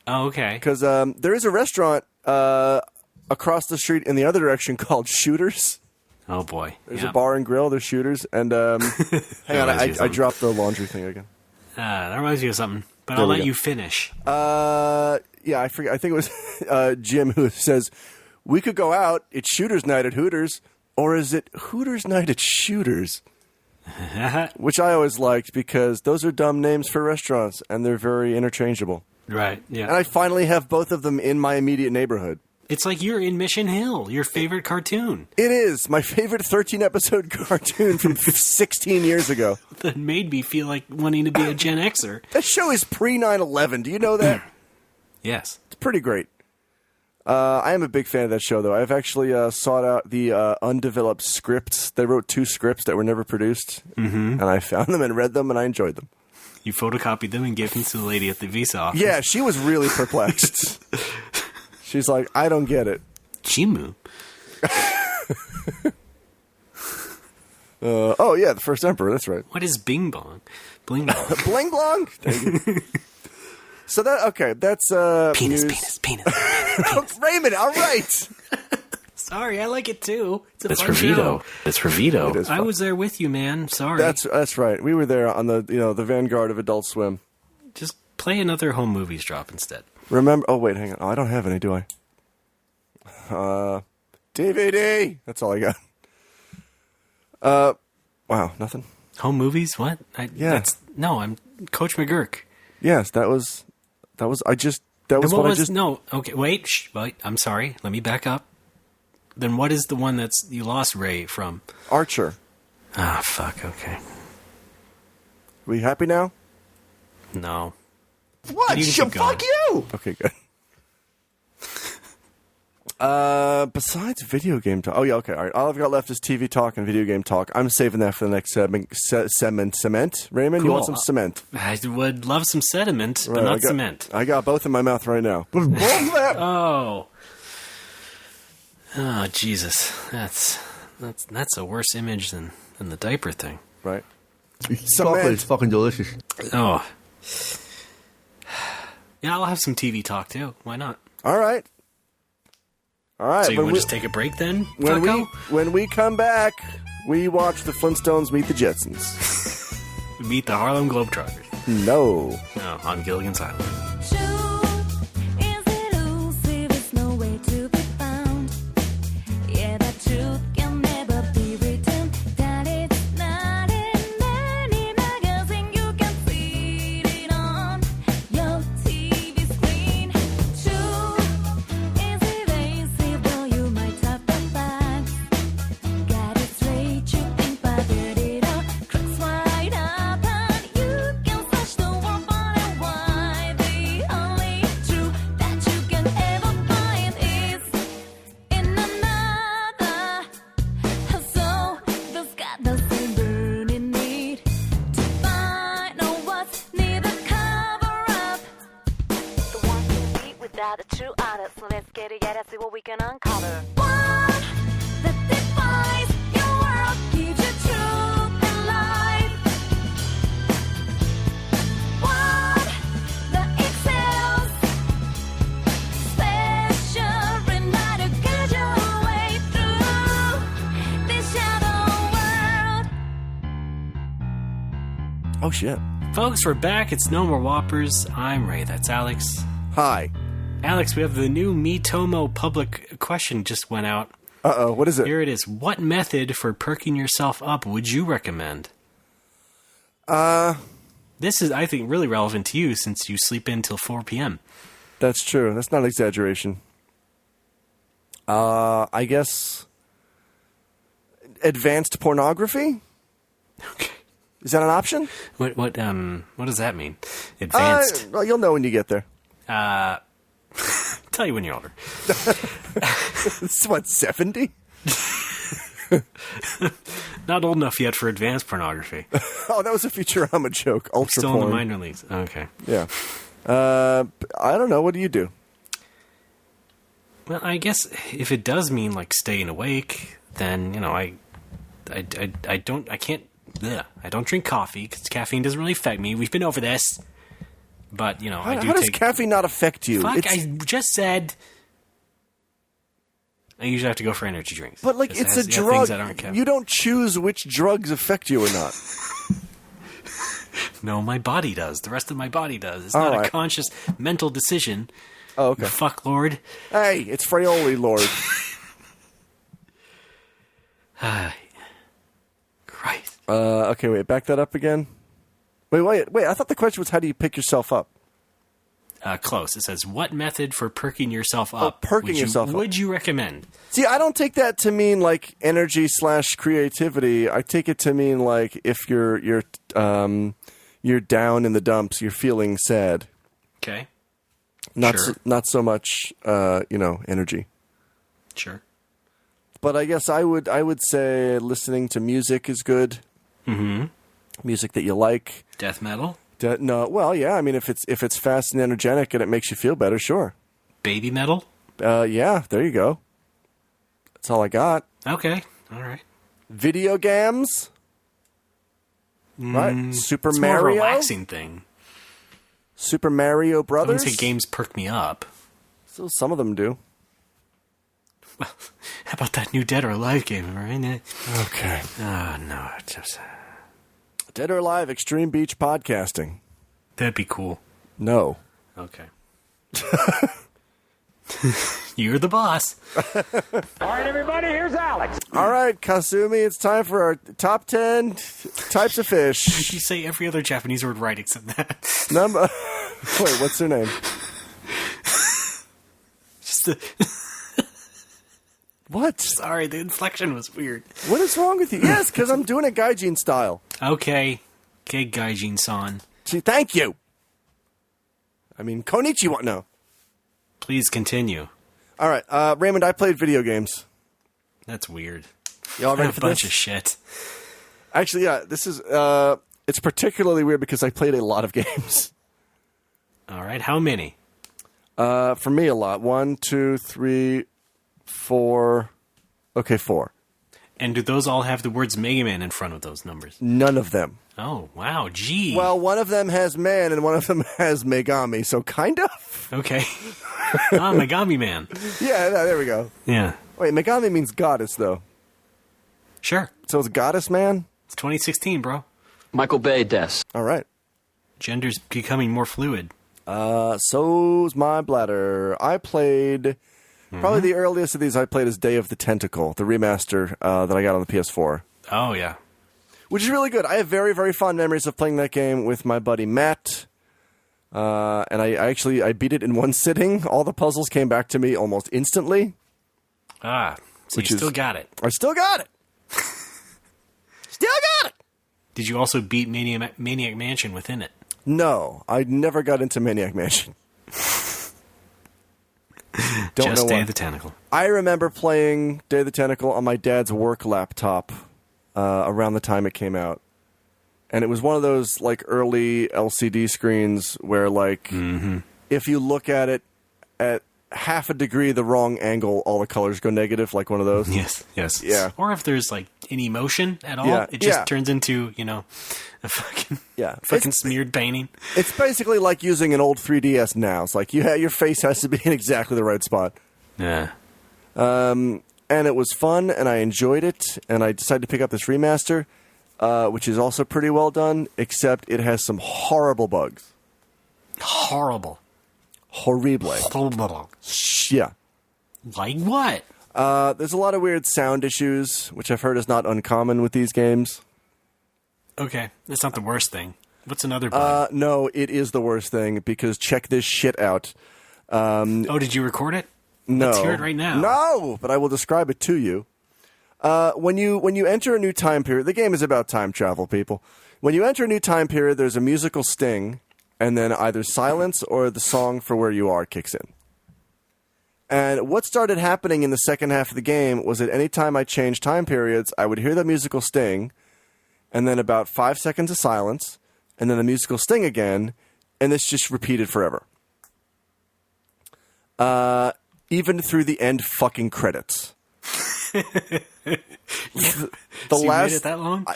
Oh, okay. Because there is a restaurant across the street in the other direction called Shooters. Oh boy. There's a bar and grill. There's shooters. And hang on, I dropped the laundry thing again. That reminds me of something. But I'll let you finish. Yeah, I forget. I think it was Jim who says, we could go out. It's Shooters Night at Hooters. Or is it Hooters Night at Shooters? Which I always liked because those are dumb names for restaurants, and they're very interchangeable. Right, yeah. And I finally have both of them in my immediate neighborhood. It's like you're in Mission Hill, your favorite cartoon. It is. My favorite 13-episode cartoon from 16 years ago. That made me feel like wanting to be a Gen Xer. That show is pre-9/11. Do you know that? Yes. It's pretty great. I am a big fan of that show, though. I've actually sought out the undeveloped scripts. They wrote 2 scripts that were never produced, and I found them and read them, and I enjoyed them. You photocopied them and gave them to the lady at the visa office. Yeah, she was really perplexed. She's like, I don't get it. Chimu. Oh, yeah, the first emperor. That's right. What is Bing Bong? Bling Bong. Bling Blong? So that's penis. Raymond, all right. Sorry, I like it too. It's for Vito. It's for Vito. I was there with you, man. Sorry. That's right. We were there on the the vanguard of Adult Swim. Just play another home movies drop instead. Remember? Oh wait, hang on. Oh, I don't have any, do I? DVD. That's all I got. Wow, nothing. Home movies? What? Yeah. I'm Coach McGurk. Yes, that was what I just. No, okay, wait, I'm sorry. Let me back up. Then what is the one that's you lost Ray from? Archer. Ah, fuck, okay. We happy now? No. What? Fuck you! Okay, good. Besides video game talk. Oh, yeah, okay, all right. All I've got left is TV talk and video game talk. I'm saving that for the next cement. Raymond, you want some cement? I would love some sediment, but not cement. I got both in my mouth right now. Oh, Jesus. That's a worse image than the diaper thing. Right. Chocolate is fucking delicious. Oh. Yeah, I'll have some TV talk, too. Why not? All right. So you want to just take a break then, when we come back, we watch the Flintstones meet the Jetsons. Meet the Harlem Globetrotters. No. No, on Gilligan's Island. Oh, shit. Folks, we're back. It's No More Whoppers. I'm Ray. That's Alex. Hi. Alex, we have the new Mitomo public question just went out. Uh-oh, what is it? Here it is. What method for perking yourself up would you recommend? This is, I think, really relevant to you since you sleep in till 4 p.m. That's true. That's not an exaggeration. I guess advanced pornography? Okay. Is that an option? What does that mean? Advanced? Well, you'll know when you get there. Tell you when you're older. It's what, 70? Not old enough yet for advanced pornography. Oh, that was a Futurama joke. Ultra Still porn. in the minor leagues. Okay. Yeah. I don't know. What do you do? Well, I guess if it does mean like staying awake, then I don't drink coffee because caffeine doesn't really affect me. We've been over this, but I do. How does caffeine not affect you? Fuck! I just said. I usually have to go for energy drinks. But, like, it's a drug. Things that aren't You don't choose which drugs affect you or not. No, my body does. The rest of my body does. It's All not right. a conscious mental decision. Oh, okay. You fuck Lord. Hey, it's Fraioli, Lord. Christ. Okay, wait, back that up again. Wait, I thought the question was how do you pick yourself up? Close. It says, what method for perking yourself up yourself up. would you recommend? See, I don't take that to mean like energy / creativity. I take it to mean like if you're down in the dumps, you're feeling sad. Okay. Not Sure. not so much energy. Sure. But I guess I would say listening to music is good. Mm-hmm. Music that you like. Death metal? No, well, yeah. I mean, if it's fast and energetic and it makes you feel better, sure. Baby metal? Yeah. There you go. That's all I got. Okay. All right. Video games. Right. Super It's Mario. more of a relaxing thing. Super Mario I Brothers. wouldn't say games perk me up. So some of them do. Well, how about that new Dead or Alive game, right? Okay. Oh, no. Just Dead or Alive Extreme Beach Podcasting. that'd be cool. No. Okay. You're the boss. All right, everybody, here's Alex. All right, Kasumi, it's time for our top 10 types of fish. You say every other Japanese word right except that. Wait, what's their name? Just the... What? Sorry, the inflection was weird. What is wrong with you? Yes, because I'm doing it Gaijin style. Okay, Gaijin-san. See, thank you. I mean, konnichiwa. No. Please continue. All right, Raymond, I played video games. That's weird. Y'all ready a for bunch this? of shit. Actually, yeah, this is, it's particularly weird because I played a lot of games. All right, how many? For me, a lot. 1, 2, 3, 4. Okay, 4. And do those all have the words Mega Man in front of those numbers? None of them. Oh, wow, gee. Well, one of them has man and one of them has Megami, so kind of. Okay. Megami Man. Yeah, there we go. Yeah. Wait, Megami means goddess, though. Sure. So it's goddess man? It's 2016, bro. Michael Bay, Des. All right. Gender's becoming more fluid. So's my bladder. I played... Probably the earliest of these I played is Day of the Tentacle, the remaster that I got on the PS4. Oh, yeah. Which is really good. I have very, very fond memories of playing that game with my buddy Matt. And I beat it in one sitting. All the puzzles came back to me almost instantly. So you still got it. I still got it. Still got it. Did you also beat Maniac Mansion within it? No, I never got into Maniac Mansion. Just Day of the Tentacle. I remember playing Day of the Tentacle on my dad's work laptop around the time it came out. And it was one of those like early LCD screens where like if you look at it at half a degree the wrong angle, all the colors go negative, like one of those. Yes. Yeah. Or if there's like any motion at all, Yeah, it just yeah. turns into, a fucking It's- smeared painting. It's basically like using an old 3DS now. It's like your face has to be in exactly the right spot. Yeah. And it was fun, and I enjoyed it, and I decided to pick up this remaster, which is also pretty well done, except it has some horrible bugs. Horrible. Horrible. Yeah. Like what? There's a lot of weird sound issues, which I've heard is not uncommon with these games. Okay, that's not the worst thing. What's another bug? No, it is the worst thing, because check this shit out. Did you record it? No. Let's hear it right now. No, but I will describe it to you. When you enter a new time period, the game is about time travel, people. When you enter a new time period, there's a musical sting, and then either silence or the song for where you are kicks in. And what started happening in the second half of the game was that any time I changed time periods, I would hear the musical sting, and then about 5 seconds of silence, and then the musical sting again, and this just repeated forever. Even through the end fucking credits. You made it that long?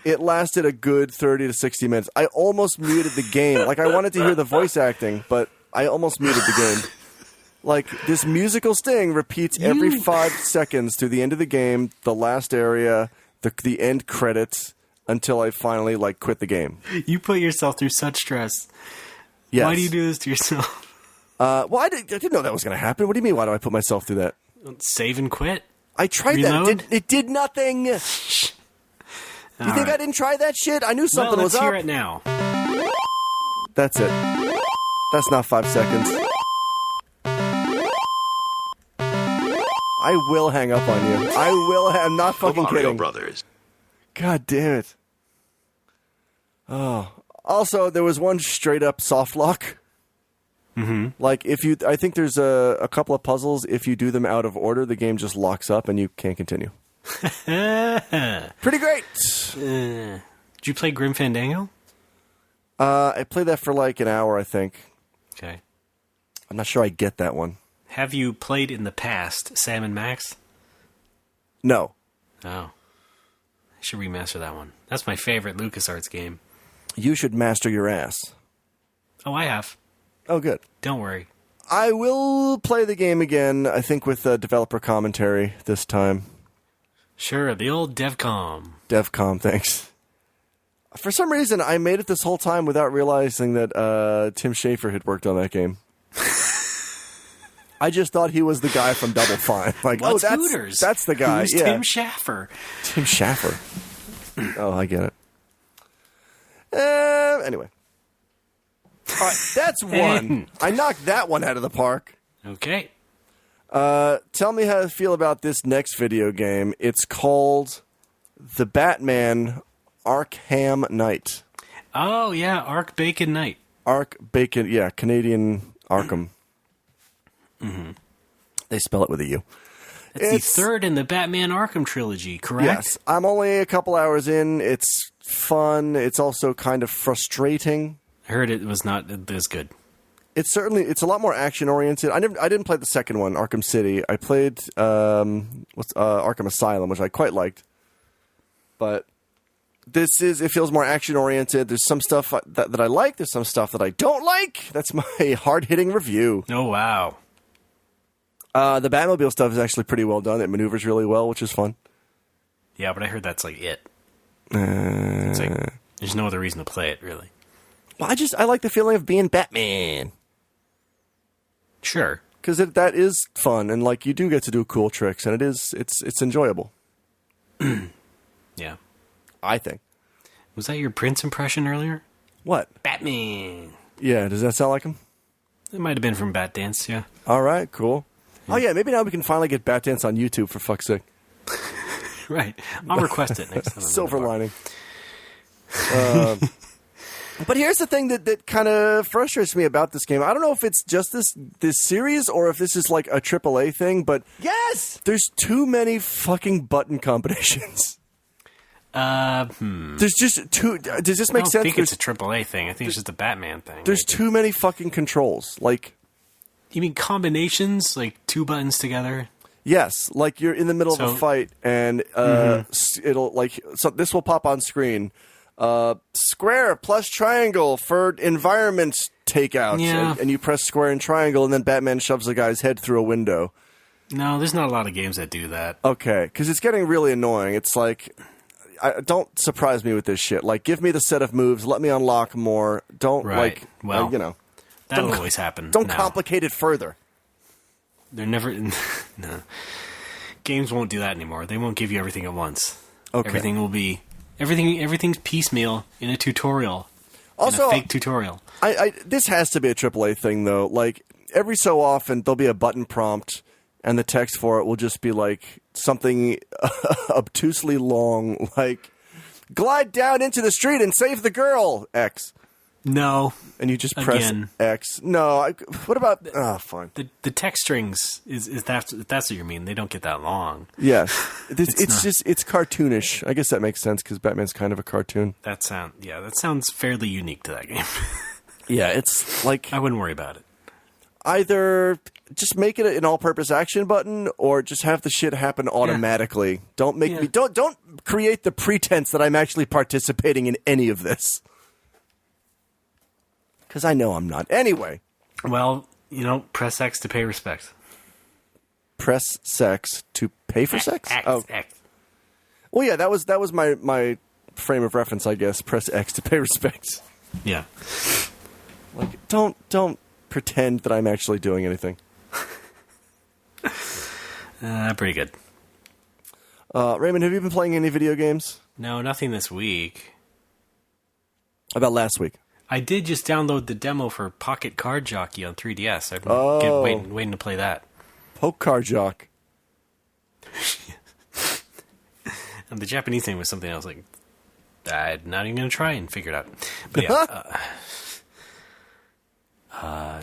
It lasted a good 30 to 60 minutes. I almost muted the game. Like, I wanted to hear the voice acting, but I almost muted the game. Like, this musical sting repeats every 5 seconds to the end of the game, the last area, the end credits, until I finally, like, quit the game. You put yourself through such stress. Yes. Why do you do this to yourself? Well, I didn't know that was going to happen. What do you mean, why do I put myself through that? Save and quit. I tried Reload? that. It did nothing. You think I didn't try that shit? I knew something was up. Let's hear it now. That's it. That's not 5 seconds. I will hang up on you. I'm not fucking kidding. Brothers. God damn it. Oh. Also, there was one straight up soft lock. Mm-hmm. Like, I think there's a couple of puzzles. If you do them out of order, the game just locks up and you can't continue. Pretty great. Did you play Grim Fandango? I played that for like an hour, I think. Okay. I'm not sure I get that one. Have you played in the past Sam and Max? No. Oh. I should remaster that one. That's my favorite LucasArts game. You should master your ass. Oh, I have. Oh, good. Don't worry. I will play the game again, I think with developer commentary this time. Sure, the old DevCom. DevCom, thanks. For some reason, I made it this whole time without realizing that Tim Schafer had worked on that game. I just thought he was the guy from Double Fine. Like, What's that's Hooters? That's the guy. Who's yeah. Tim Schafer? Tim Schafer. Oh, I get it. Anyway. All right, that's one. I knocked that one out of the park. Okay. Tell me how you feel about this next video game. It's called The Batman Arkham Knight. Oh, yeah, Ark Bacon Knight. Ark Bacon, yeah, Canadian Arkham. Mm-hmm. They spell it with a U. It's the third in the Batman Arkham trilogy, correct? Yes. I'm only a couple hours in. It's fun. It's also kind of frustrating. I heard it was not as good. It's a lot more action oriented. I didn't play the second one, Arkham City. I played Arkham Asylum, which I quite liked. But it feels more action oriented. There's some stuff that I like. There's some stuff that I don't like. That's my hard hitting review. Oh wow. The Batmobile stuff is actually pretty well done. It maneuvers really well, which is fun. Yeah, but I heard that's like it. It's like, there's no other reason to play it, really. Well, I like the feeling of being Batman. Sure, because that is fun, and like you do get to do cool tricks, and it's enjoyable. Yeah, I think. Was that your Prince impression earlier? What? Batman. Yeah, does that sound like him? It might have been from Bat Dance. Yeah. All right, cool. Oh yeah, maybe now we can finally get Bat Dance on YouTube for fuck's sake. Right, I'll request it next time. Silver lining. But here's the thing that kind of frustrates me about this game. I don't know if it's just this series or if this is like a AAA thing, but yes, there's too many fucking button combinations. There's just too. Does this make sense? I don't think it's a AAA thing. I think it's just a Batman thing. There's too many fucking controls. Like, you mean combinations, like two buttons together? Yes, like you're in the middle of a fight, and it'll this will pop on screen. Square plus triangle for environment takeouts, yeah. and you press square and triangle, and then Batman shoves a guy's head through a window. No, there's not a lot of games that do that. Okay, because it's getting really annoying. It's like, don't surprise me with this shit. Like, give me the set of moves, let me unlock more. Don't that'll always happen. Don't complicate it further. They're never. No, games won't do that anymore. They won't give you everything at once. Okay, everything will be. Everything's piecemeal in a tutorial. Also, in a fake tutorial. This has to be a AAA thing, though. Like, every so often, there'll be a button prompt, and the text for it will just be, like, something obtusely long, like, glide down into the street and save the girl, X. No. And you just press X. No. What about... fine. The text strings, if that's what you mean, they don't get that long. Yes. It's cartoonish. I guess that makes sense because Batman's kind of a cartoon. That sounds fairly unique to that game. Yeah, it's like... I wouldn't worry about it. Either just make it an all-purpose action button or just have the shit happen automatically. Yeah. Don't make me... Don't create the pretense that I'm actually participating in any of this. Because I know I'm not. Anyway. Well, Press X to pay respect. Press sex to pay for sex? X. Well, yeah, that was my frame of reference, I guess. Press X to pay respect. Yeah. Like, don't pretend that I'm actually doing anything. Pretty good. Raymond, have you been playing any video games? No, nothing this week. How about last week? I did just download the demo for Pocket Card Jockey on 3DS. I've been waiting to play that. Poke Card Jock. And the Japanese name was something I was like, I'm not even going to try and figure it out. But yeah.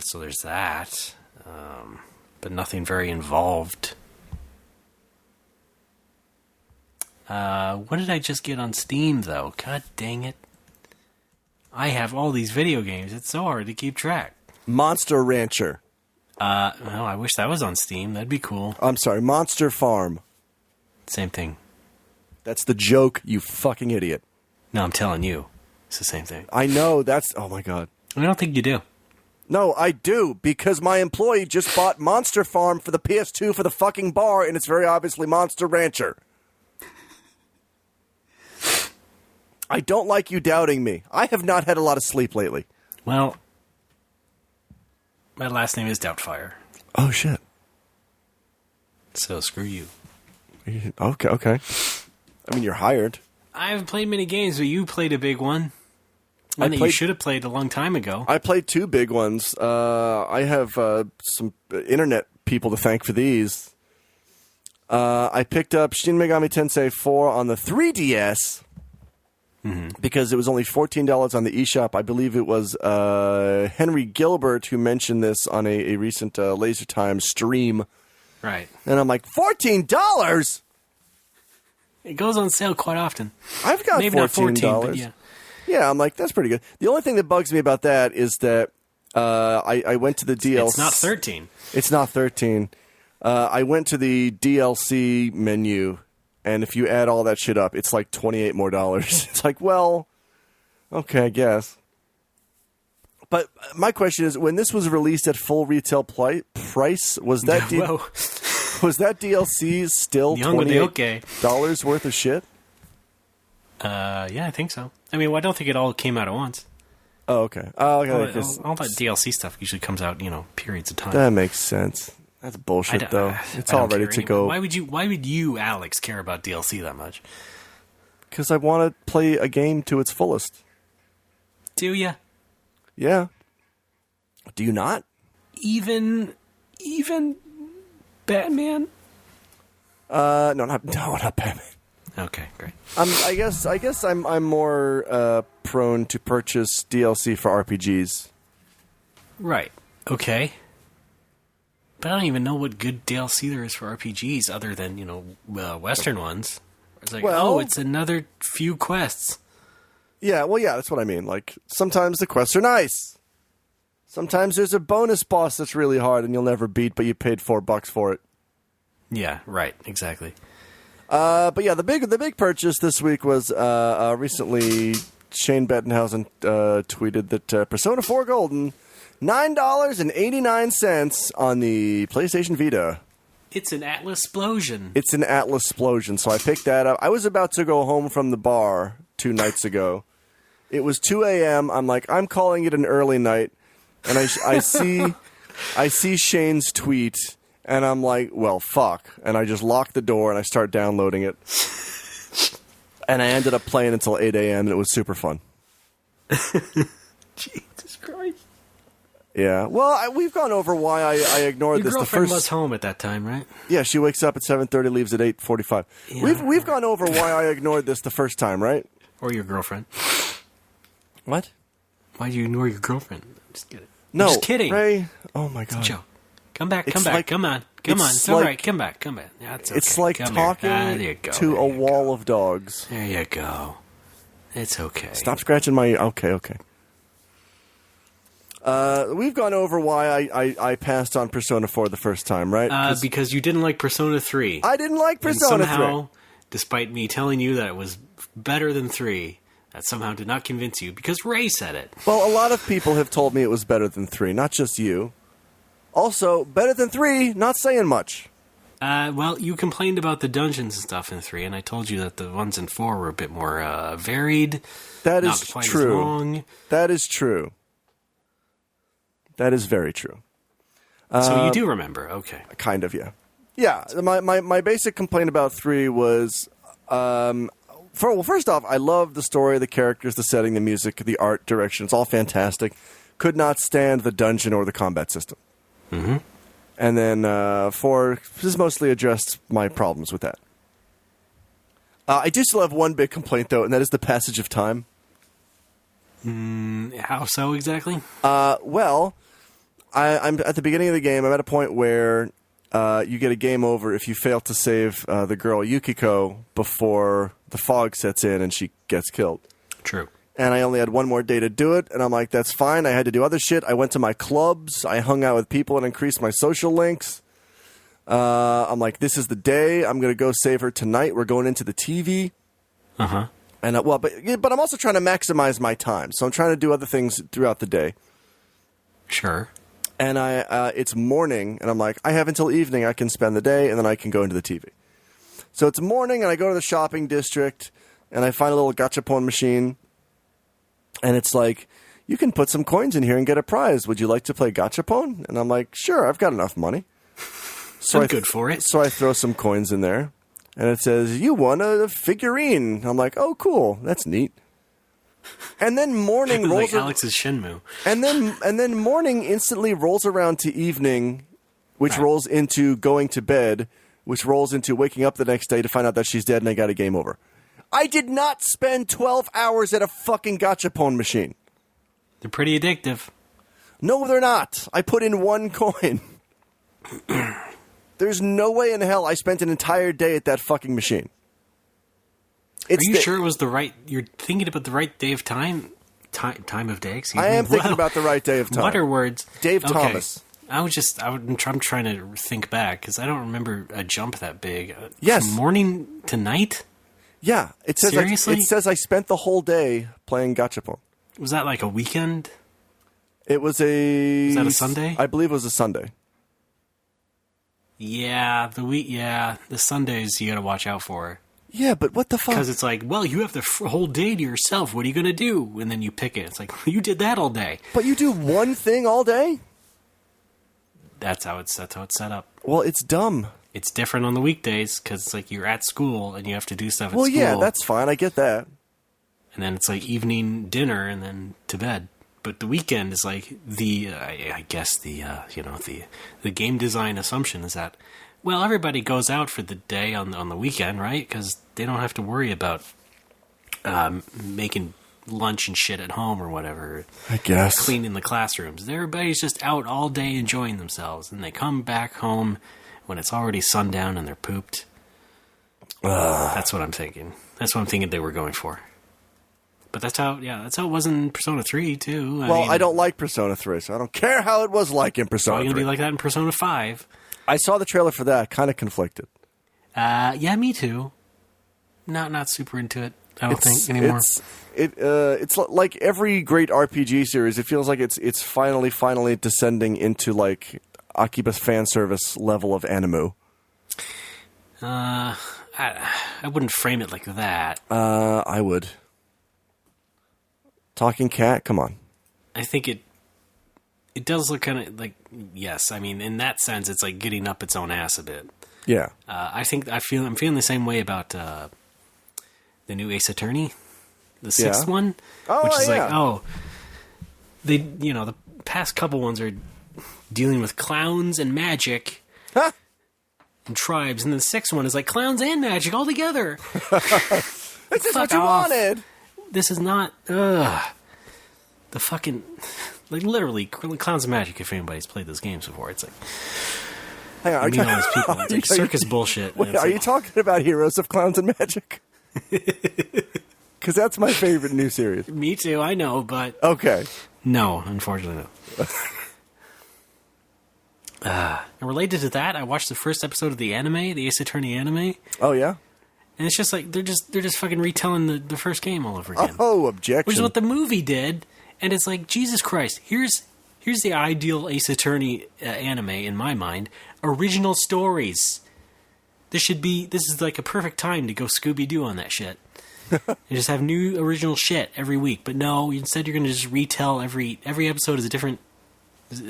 So there's that. But nothing very involved. What did I just get on Steam, though? God dang it. I have all these video games. It's so hard to keep track. Monster Rancher. Well, I wish that was on Steam. That'd be cool. I'm sorry, Monster Farm. Same thing. That's the joke, you fucking idiot. No, I'm telling you. It's the same thing. I know, oh my god. I don't think you do. No, I do, because my employee just bought Monster Farm for the PS2 for the fucking bar, and it's very obviously Monster Rancher. I don't like you doubting me. I have not had a lot of sleep lately. Well, my last name is Doubtfire. Oh, shit. So, screw you. Okay. I mean, you're hired. I haven't played many games, but you played a big one. One that you should have played a long time ago. I played two big ones. I have some internet people to thank for these. I picked up Shin Megami Tensei 4 on the 3DS because it was only $14 on the eShop. I believe it was Henry Gilbert who mentioned this on a recent Laser Time stream. Right. And I'm like, $14? It goes on sale quite often. I've got maybe $14. Not 14, but yeah. Yeah, I'm like, that's pretty good. The only thing that bugs me about that is that I went to the DLC. It's not 13. It's not 13. I went to the DLC menu, and if you add all that shit up, it's like $28 more. It's like, well, okay, I guess. But my question is, when this was released at full retail price, was that was that DLC still $28 worth of shit? Yeah, I think so. I mean, I don't think it all came out at once. Oh, okay. All that DLC stuff usually comes out, periods of time. That makes sense. That's bullshit, though. It's all ready to go. Why would you, Alex, care about DLC that much? Because I want to play a game to its fullest. Do you? Yeah. Do you not? Even Batman? No, not Batman. Okay, great. I guess I'm more prone to purchase DLC for RPGs. Right. Okay. But I don't even know what good DLC there is for RPGs other than, Western ones. It's like, it's another few quests. Yeah, well, yeah, that's what I mean. Like, sometimes the quests are nice. Sometimes there's a bonus boss that's really hard and you'll never beat, but you paid $4 for it. Yeah, right, exactly. But yeah, the big purchase this week was recently Shane Bettenhausen tweeted that Persona 4 Golden, $9.89 on the PlayStation Vita. It's an Atlas explosion. It's an Atlas explosion. So I picked that up. I was about to go home from the bar 2 nights ago. It was 2 a.m. I'm like, I'm calling it an early night, and I see Shane's tweet. And I'm like, well, fuck. And I just lock the door and I start downloading it. And I ended up playing until 8 a.m. and it was super fun. Jesus Christ. Yeah. Well, we've gone over why I ignored this. Your girlfriend was home at that time, right? Yeah, she wakes up at 7:30, leaves at 8:45. Yeah. We've gone over why I ignored this the first time, right? Or your girlfriend. What? Why do you ignore your girlfriend? Just kidding. No. I'm just kidding. Ray. Oh, my God. It's a joke. Come back. Come on. It's all right. Come back. Yeah, it's okay. It's like talking to a wall of dogs. There you go. It's okay. Stop scratching my... Okay. We've gone over why I passed on Persona 4 the first time, right? Because you didn't like Persona 3. I didn't like Persona 3. Despite me telling you that it was better than 3, that somehow did not convince you because Ray said it. Well, a lot of people have told me it was better than 3, not just you. Also, better than 3, not saying much. Well, you complained about the dungeons and stuff in 3, and I told you that the ones in 4 were a bit more varied. That not is quite true. As long. That is true. That is very true. So you do remember, okay. Kind of, yeah. Yeah, my basic complaint about 3 was... first off, I love the story, the characters, the setting, the music, the art direction. It's all fantastic. Could not stand the dungeon or the combat system. Mm-hmm. And then 4 just mostly addressed my problems with that. I do still have one big complaint, though, and that is the passage of time. How so exactly? Well, I'm at the beginning of the game. I'm at a point where you get a game over if you fail to save the girl Yukiko before the fog sets in and she gets killed. True. And I only had one more day to do it, and I'm like, that's fine. I had to do other shit. I went to my clubs. I hung out with people and increased my social links. I'm like, this is the day. I'm going to go save her tonight. We're going into the TV. Uh-huh. And but I'm also trying to maximize my time, so I'm trying to do other things throughout the day. Sure. And it's morning, and I'm like, I have until evening. I can spend the day, and then I can go into the TV. So it's morning, and I go to the shopping district, and I find a little gachapon machine. And it's like, you can put some coins in here and get a prize. Would you like to play gachapon? And I'm like, sure, I've got enough money. So I'm good for it. So I throw some coins in there. And it says, you won a figurine. I'm like, oh, cool. That's neat. And then morning rolls... like Alex's Shenmue. And then morning instantly rolls around to evening, which rolls into going to bed, which rolls into waking up the next day to find out that she's dead and I got a game over. I did not spend 12 hours at a fucking gachapon machine. They're pretty addictive. No, they're not. I put in one coin. There's no way in hell I spent an entire day at that fucking machine. Are you sure it was the right... You're thinking about the right day of time? Time of day, excuse me? I am thinking about the right day of time. What are words? Dave Thomas. I'm trying to think back, because I don't remember a jump that big. Yes. From morning to night? Yeah. It says Seriously? It says I spent the whole day playing gachapon. Was that like a weekend? It was Was that a Sunday? I believe it was a Sunday. Yeah, the Sundays you gotta watch out for. Yeah, but what the fuck? Because it's like, well, you have the whole day to yourself. What are you gonna do? And then you pick it. It's like, you did that all day. But you do one thing all day? That's how it's set up. Well, it's dumb. It's different on the weekdays because it's like you're at school and you have to do stuff at well, school. Yeah, that's fine. I get that. And then it's like evening dinner and then to bed. But the weekend is like I guess the game design assumption is that, well, everybody goes out for the day on the weekend, right? Because they don't have to worry about making lunch and shit at home or whatever. I guess. Cleaning the classrooms. Everybody's just out all day enjoying themselves. And they come back home when it's already sundown and they're pooped. That's what I'm thinking. That's what I'm thinking they were going for. But that's how it was in Persona 3, too. I don't like Persona 3, so I don't care how it was like in Persona 3. It's probably going to be like that in Persona 5. I saw the trailer for that, kind of conflicted. Yeah, me too. Not super into it, I don't think, anymore. It's like every great RPG series, it feels like it's finally descending into, like, Akiba's fan service level of anime. I wouldn't frame it like that. I would. Talking cat, come on. I think it does look kind of like, yes, I mean, in that sense, it's like getting up its own ass a bit. Yeah. I'm feeling the same way about the new Ace Attorney, the 6th one, which is like, the past couple ones are dealing with clowns and magic and tribes, and the 6th one is like clowns and magic all together. This is what you wanted. This is not, the fucking, like, literally, Clowns and Magic, if anybody's played those games before, it's like, hang on, all these people, it's like circus bullshit. Wait, are you talking about Heroes of Clowns and Magic? Because that's my favorite new series. Me too, I know, but... Okay. No, unfortunately no. And related to that, I watched the first episode of the anime, the Ace Attorney anime. Oh, yeah? And it's just like, they're just fucking retelling the first game all over again. Oh, objection. Which is what the movie did. And it's like, Jesus Christ, here's Here's the ideal Ace Attorney anime in my mind. Original stories. This is like a perfect time to go Scooby-Doo on that shit. And just have new original shit every week. But no, instead you're going to just retell every episode is a different,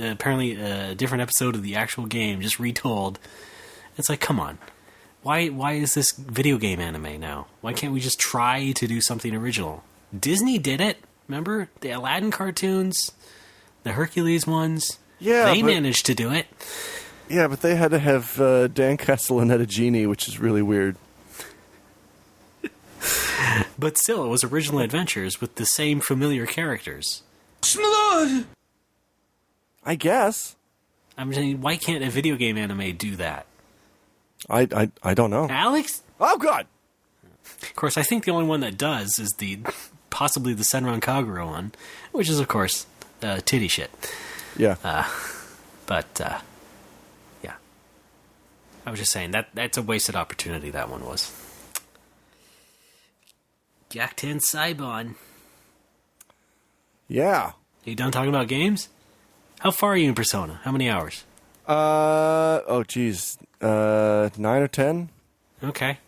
apparently a different episode of the actual game, just retold. It's like, come on. Why is this video game anime now? Why can't we just try to do something original? Disney did it. Remember? The Aladdin cartoons, the Hercules ones. Yeah, they managed to do it. Yeah, but they had to have Dan Castellaneta Genie, which is really weird. But still, it was original adventures with the same familiar characters. Smlood! I guess. I'm saying, why can't a video game anime do that? I don't know. Alex? Oh, God! Of course, I think the only one that does is possibly the Senran Kagura one, which is, of course, titty shit. Yeah. Yeah. I was just saying, that's a wasted opportunity, that one was. Gakten Saibon. Yeah. You done talking about games? How far are you in Persona? How many hours? 9 or 10. Okay.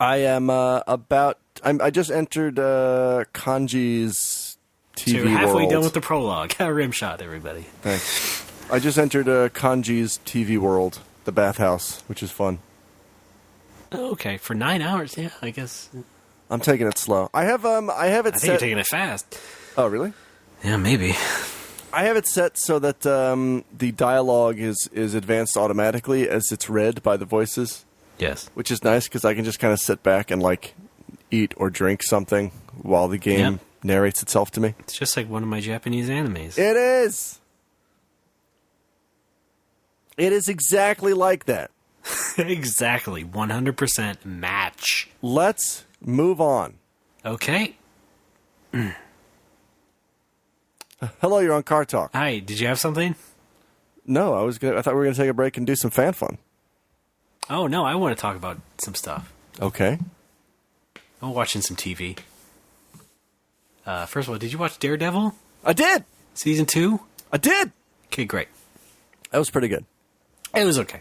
I am I just entered Kanji's TV So you're halfway world. done with the prologue. Rim shot, everybody. Thanks. I just entered Kanji's TV world, the bathhouse, which is fun. Oh, okay, for 9 hours, yeah, I guess. I'm taking it slow. I have it I think set. you're taking it fast. Oh, really? Yeah, maybe. I have it set so that the dialogue is advanced automatically as it's read by the voices. Yes. Which is nice because I can just kind of sit back and like eat or drink something while the game narrates itself to me. It's just like one of my Japanese animes. It is. It is exactly like that. Exactly. 100% match. Let's move on. Okay. Hello, you're on Car Talk. Hi, did you have something? No, I thought we were going to take a break and do some fan fun. Oh, no, I want to talk about some stuff. Okay. I'm watching some TV. First of all, did you watch Daredevil? I did! Season 2? I did! Okay, great. That was pretty good. It was okay.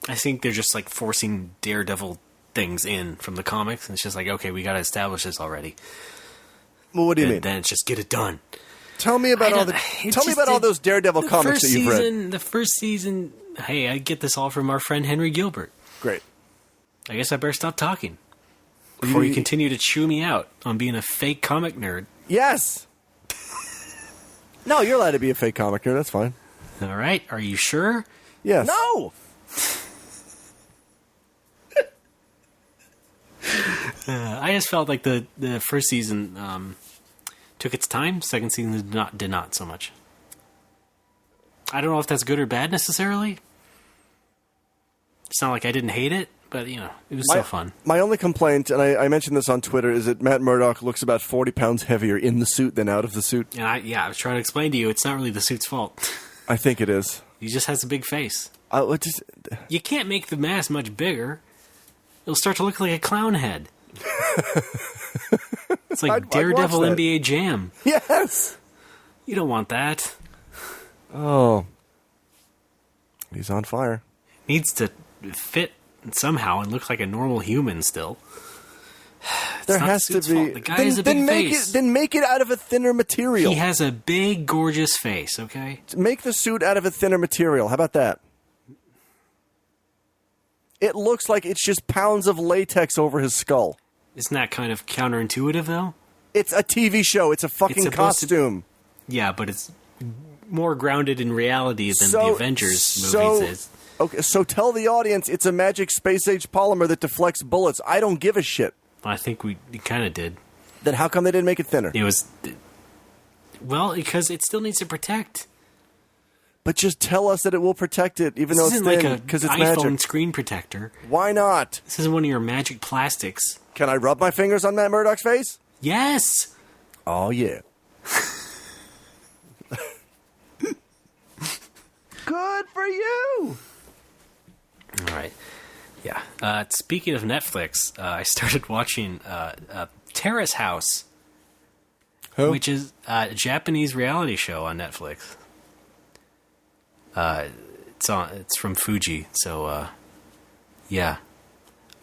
I think they're just like forcing Daredevil things in from the comics, and it's just like, okay, we got to establish this already. Well, what do you mean? Then it's just get it done. Tell me about all those Daredevil comics that you've read. The first season. Hey, I get this all from our friend Henry Gilbert. Great. I guess I better stop talking before you continue to chew me out on being a fake comic nerd. Yes. No, you're allowed to be a fake comic nerd. That's fine. All right. Are you sure? Yes. No. I just felt like the first season took its time. Second season did not so much. I don't know if that's good or bad necessarily. It's not like I didn't hate it, but it was still fun. My only complaint, and I mentioned this on Twitter, is that Matt Murdock looks about 40 pounds heavier in the suit than out of the suit. And I was trying to explain to you, it's not really the suit's fault. I think it is. He just has a big face. Just... You can't make the mask much bigger. It'll start to look like a clown head. It's like Daredevil NBA Jam. Yes! You don't want that. Oh. He's on fire. Needs to fit somehow and look like a normal human still. There has to be. Fault. The guy has a big face. Then make it out of a thinner material. He has a big, gorgeous face, okay? Make the suit out of a thinner material. How about that? It looks like it's just pounds of latex over his skull. Isn't that kind of counterintuitive, though? It's a TV show. It's a fucking costume. Yeah, but it's more grounded in reality than the Avengers movies is. Okay, so tell the audience it's a magic space-age polymer that deflects bullets. I don't give a shit. I think we kind of did. Then how come they didn't make it thinner? It was... Well, because it still needs to protect. But just tell us that it will protect it, even though it's thin, because it's iPhone magic. Screen protector. Why not? This isn't one of your magic plastics. Can I rub my fingers on Matt Murdock's face? Yes! Oh, yeah. Good for you! All right. Yeah. Speaking of Netflix, I started watching Terrace House. Who? Which is a Japanese reality show on Netflix. It's from Fuji, so yeah.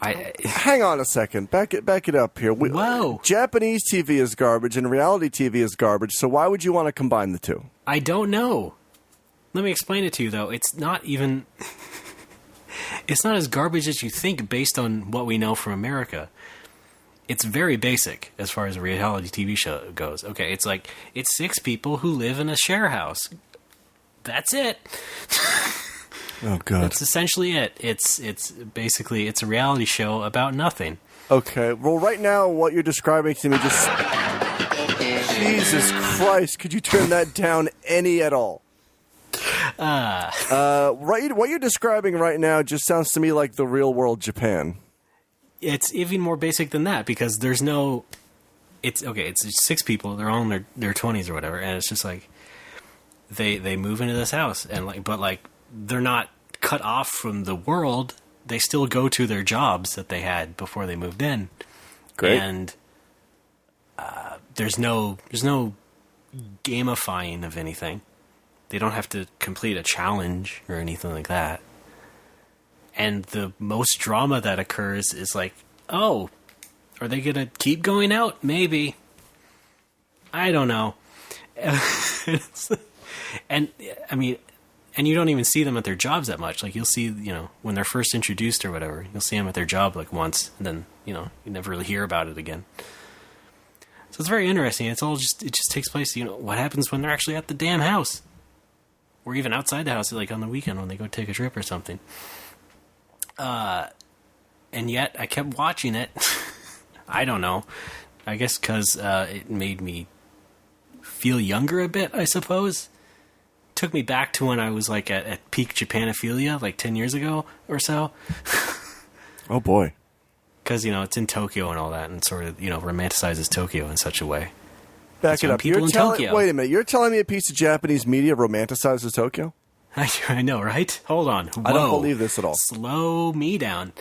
Hang on a second. Back it up here. Whoa. Japanese TV is garbage and reality TV is garbage, so why would you want to combine the two? I don't know. Let me explain it to you, though. It's not even... it's not as garbage as you think based on what we know from America. It's very basic as far as a reality TV show goes. Okay, it's 6 people who live in a share house. That's it. Oh, God. That's essentially it. It's basically, it's a reality show about nothing. Okay, well, right now, what you're describing to me just... Jesus Christ, could you turn that down any at all? What you're describing right now just sounds to me like the real world Japan. It's even more basic than that, because there's no... It's 6 people, they're all in their 20s or whatever, and it's just like, they move into this house, and but they're not cut off from the world. They still go to their jobs that they had before they moved in. Great. And there's no gamifying of anything. They don't have to complete a challenge or anything like that. And the most drama that occurs is oh, are they going to keep going out? Maybe. I don't know. And I mean, and you don't even see them at their jobs that much. You'll see, when they're first introduced or whatever, you'll see them at their job once, and then, you never really hear about it again. So it's very interesting. It just takes place, what happens when they're actually at the damn house. Or even outside the house, on the weekend when they go take a trip or something. And yet, I kept watching it. I don't know. I guess because it made me feel younger a bit, I suppose. Took me back to when I was at peak Japanophilia, 10 years ago or so. Oh boy. Because, it's in Tokyo and all that, and sort of, romanticizes Tokyo in such a way. Back it up. People in Tokyo. Wait a minute. You're telling me a piece of Japanese media romanticizes Tokyo? I know, right? Hold on. Whoa. I don't believe this at all. Slow me down.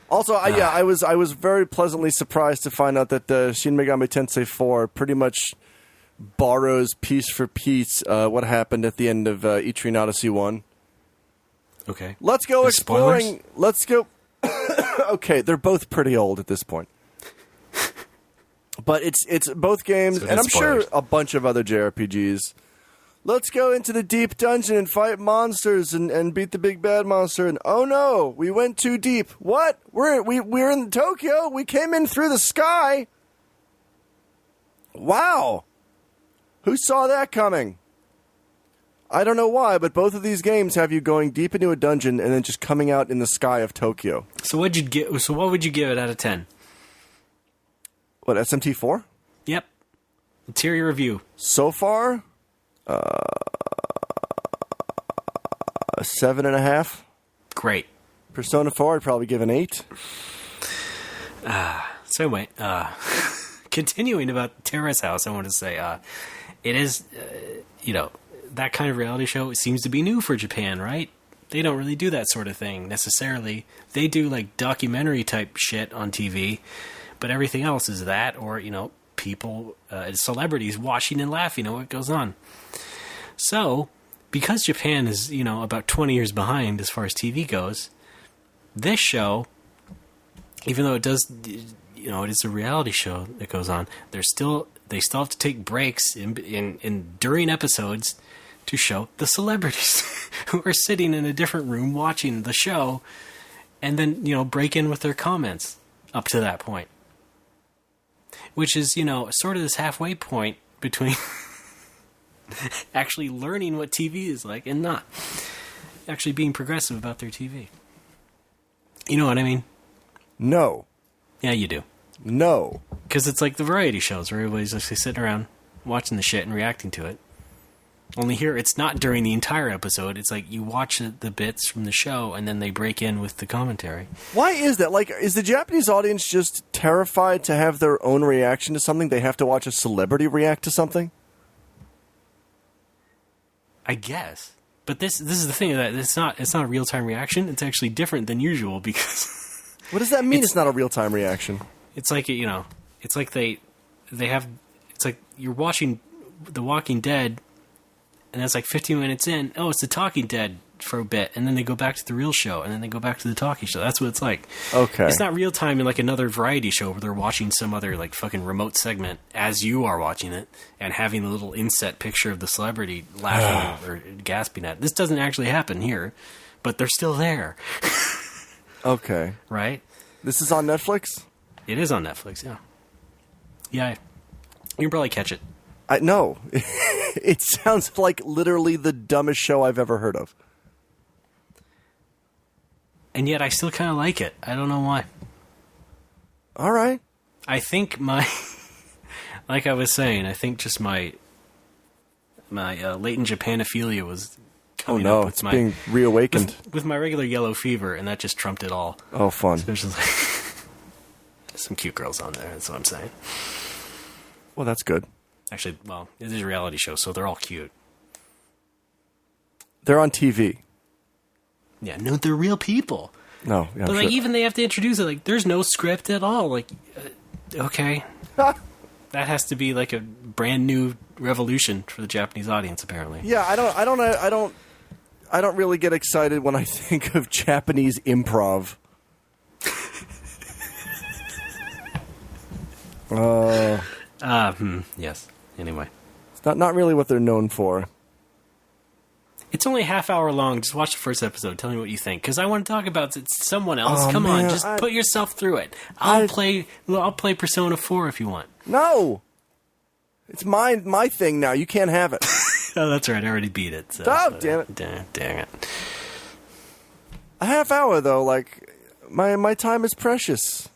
Also, I was very pleasantly surprised to find out that Shin Megami Tensei 4 pretty much borrows piece for piece what happened at the end of Etrian Odyssey 1. Okay. Let's go There's exploring. Spoilers? Let's go. Okay, they're both pretty old at this point. But it's both games, So and I'm spoilers. sure a bunch of other JRPGs. Let's go into the deep dungeon and fight monsters and beat the big bad monster. And oh no, we went too deep. What? We're in Tokyo. We came in through the sky. Wow. Who saw that coming? I don't know why, but both of these games have you going deep into a dungeon and then just coming out in the sky of Tokyo. So what would you give it out of 10? What, SMT4? Yep. Let's hear your review. So far, 7.5. Great. Persona 4, I'd probably give an 8. Same way. Continuing about Terrace House, I want to say, it is, that kind of reality show, it seems to be new for Japan, right? They don't really do that sort of thing, necessarily. They do, documentary type shit on TV, but everything else is that, or, people, celebrities watching and laughing at what goes on. So, because Japan is, about 20 years behind as far as TV goes, this show, even though it does, it is a reality show that goes on, they still have to take breaks in during episodes to show the celebrities who are sitting in a different room watching the show, and then, break in with their comments up to that point. Which is, sort of this halfway point between actually learning what TV is like and not actually being progressive about their TV. You know what I mean? No. Yeah, you do. No. Because it's like the variety shows where everybody's actually sitting around watching the shit and reacting to it. Only here, it's not during the entire episode. It's like you watch the bits from the show and then they break in with the commentary. Why is that? Is the Japanese audience just terrified to have their own reaction to something? They have to watch a celebrity react to something? I guess. But this is the thing, that it's not a real-time reaction. It's actually different than usual because... What does that mean, it's not a real-time reaction? It's like, it's like it's like you're watching The Walking Dead, and that's like 15 minutes in. Oh, it's The Talking Dead for a bit, and then they go back to the real show, and then they go back to the talkie show. That's what it's like. Okay. It's not real time in like another variety show where they're watching some other like fucking remote segment as you are watching it and having the little inset picture of the celebrity laughing or gasping at. This doesn't actually happen here, but they're still there. Okay. Right? This is on Netflix? It is on Netflix, yeah. Yeah. You can probably catch it. No. It sounds like literally the dumbest show I've ever heard of. And yet I still kind of like it. I don't know why. All right. I think like I was saying, I think just my latent Japanophilia was coming up with it's being reawakened. With my regular yellow fever, and that just trumped it all. Oh, fun. So there's just like some cute girls on there, that's what I'm saying. Well, that's good. Actually, it is a reality show, so they're all cute. They're on TV. Yeah, no, they're real people. No, yeah, but like even they have to introduce it. Like, there's no script at all. Like, okay, that has to be like a brand new revolution for the Japanese audience, apparently. Yeah, I don't really get excited when I think of Japanese improv. Yes. Anyway, it's not really what they're known for. It's only a half hour long. Just watch the first episode. Tell me what you think, because I want to talk about someone else. Oh, Come man, on, just put yourself through it. I'll play Persona 4 if you want. No, it's my thing now. You can't have it. Oh, that's right. I already beat it. So, damn it! Dang it! A half hour though, like my time is precious.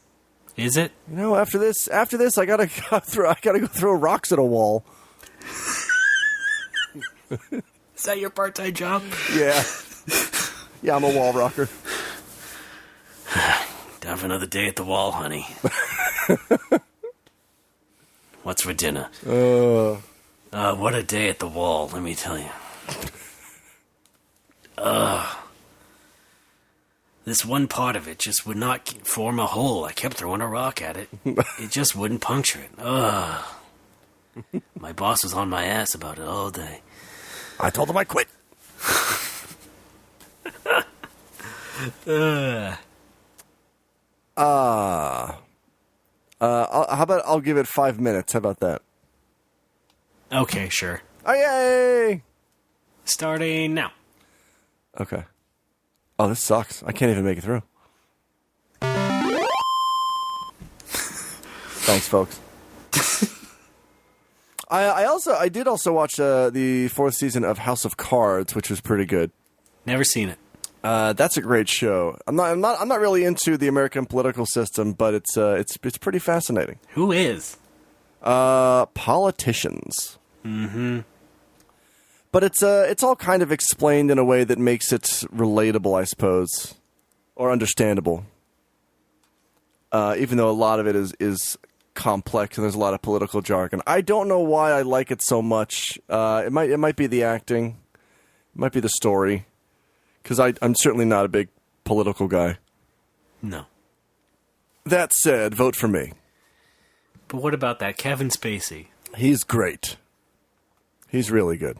Is it? You know, after this, I gotta go throw rocks at a wall. Is that your part-time job? Yeah. Yeah, I'm a wall rocker. Time for another day at the wall, honey. What's for dinner? What a day at the wall, let me tell you. This one part of it just would not form a hole. I kept throwing a rock at it. It just wouldn't puncture it. My boss was on my ass about it all day. I told him I quit. How about I'll give it 5 minutes? How about that? Okay, sure. Oh, yay! Starting now. Okay. Oh, this sucks. I can't even make it through. Thanks, folks. I did also watch the 4th season of House of Cards, which was pretty good. Never seen it. That's a great show. I'm not really into the American political system, but it's pretty fascinating. Who is? Politicians. Mm-hmm. But it's all kind of explained in a way that makes it relatable, I suppose, or understandable. Even though a lot of it is complex and there's a lot of political jargon. I don't know why I like it so much. It might be the acting, it might be the story, because I'm certainly not a big political guy. No. That said, vote for me. But what about that Kevin Spacey? He's great. He's really good.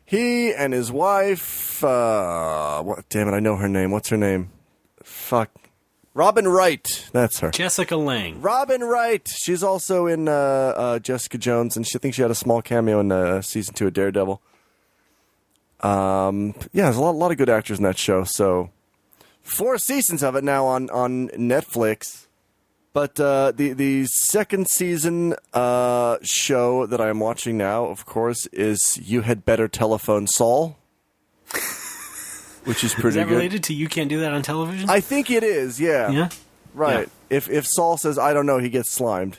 He and his wife, damn it, I know her name. What's her name? Fuck. Robin Wright. That's her. Jessica Lange. Robin Wright. She's also in Jessica Jones, and I think she had a small cameo in season 2 of Daredevil. Yeah, there's a lot of good actors in that show. So 4 seasons of it now on Netflix. But the second season show that I'm watching now, of course, is You Had Better Telephone Saul, which is pretty good. Is that related to You Can't Do That on Television? I think it is, yeah. Yeah? Right. Yeah. If Saul says, I don't know, he gets slimed.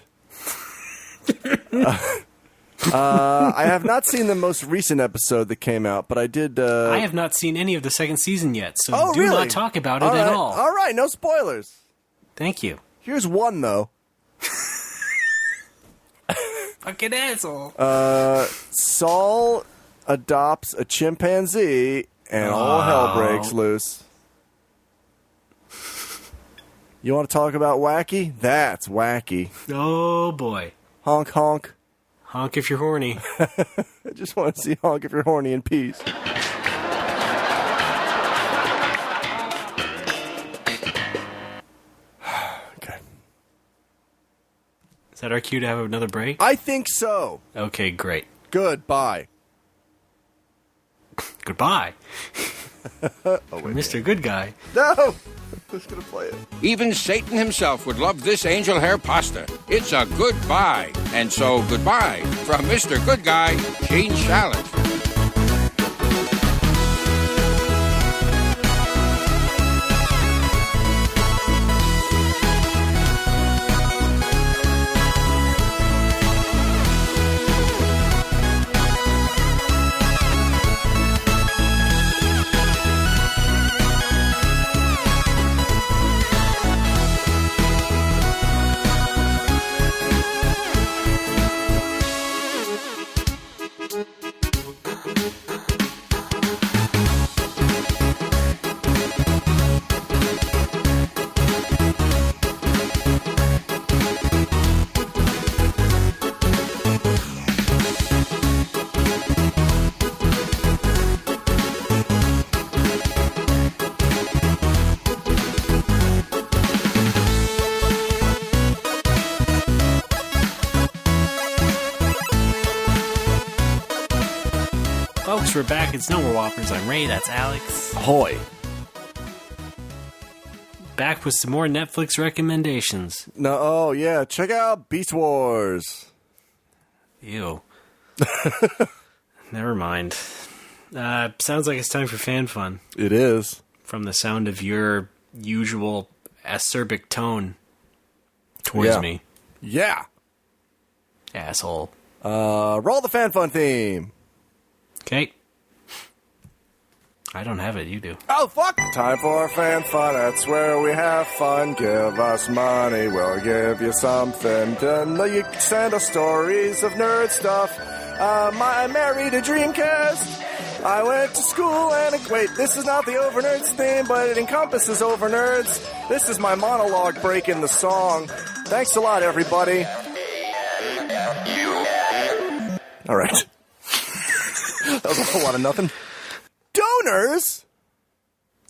I have not seen the most recent episode that came out, but I did... I have not seen any of the second season yet, so do really? not talk about it at all. All right, no spoilers. Thank you. Here's one, though. Fucking asshole. Saul adopts a chimpanzee, and all hell breaks loose. You want to talk about wacky? That's wacky. Oh, boy. Honk, honk. Honk if you're horny. I just want to see honk if you're horny in peace. Okay. Is that our cue to have another break? I think so. Okay, great. Goodbye. Goodbye. Oh, wait, Mr. Good Guy. No! Who's going to play it? Even Satan himself would love this angel hair pasta. It's a goodbye. And so goodbye from Mr. Good Guy, Gene Shalit. Folks, we're back. It's No More Whoppers. I'm Ray. That's Alex. Ahoy. Back with some more Netflix recommendations. No, oh, yeah. Check out Beast Wars. Ew. Never mind. Sounds like it's time for fan fun. It is. From the sound of your usual acerbic tone towards me. Yeah. Asshole. Roll the fan fun theme. Okay. I don't have it. You do. Oh, fuck! Time for fan fun. That's where we have fun. Give us money. We'll give you something. Then you send us stories of nerd stuff. I married a Dreamcast. I went to school and... Wait, this is not the Over Nerds theme, but it encompasses Over Nerds. This is my monologue break in the song. Thanks a lot, everybody. All right. That was a whole lot of nothing. Donors?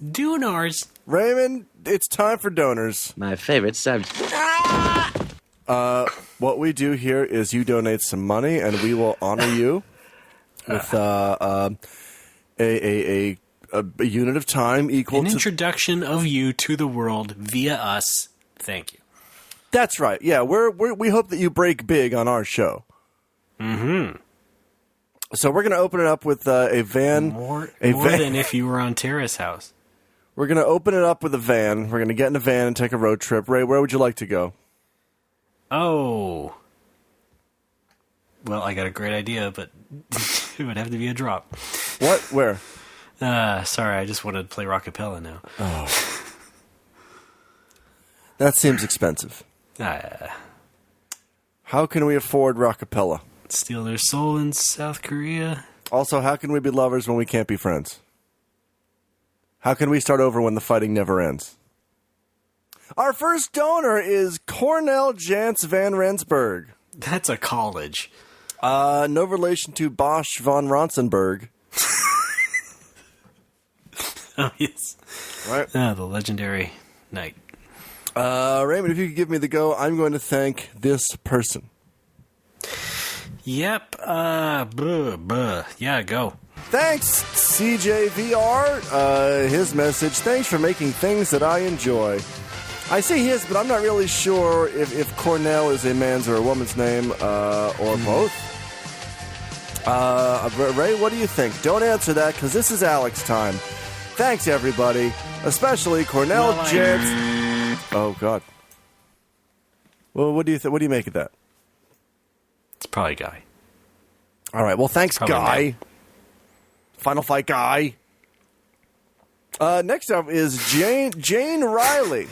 Donors? Raymond, it's time for donors. My favorite subject. What we do here is you donate some money, and we will honor you with a unit of time equal to... An introduction of you to the world via us. Thank you. That's right. Yeah, we hope that you break big on our show. Mm-hmm. So we're going to open it up with a van. More than if you were on Terrace House. We're going to open it up with a van. We're going to get in a van and take a road trip. Ray, where would you like to go? Oh. Well, I got a great idea, but it would have to be a drop. What? Where? Sorry, I just wanted to play Rockapella now. Oh. That seems expensive. How can we afford Rockapella? Steal their soul in South Korea. Also, how can we be lovers when we can't be friends? How can we start over when the fighting never ends? Our first donor is Cornell Jantz van Rensburg. That's a college. No relation to Bosch von Ronsenberg. Oh, yes. Right. The legendary knight. Raymond, if you could give me the go, I'm going to thank this person. Yep. Yeah, go. Thanks, CJVR. His message, thanks for making things that I enjoy. I say his, but I'm not really sure if Cornell is a man's or a woman's name, or both. Ray, what do you think? Don't answer that, because this is Alex time. Thanks, everybody. Especially Cornell Jantz. Oh, God. Well, what do you make of that? It's probably Guy. All right. Well, thanks, Guy. Man. Final Fight Guy. Next up is Jane Riley.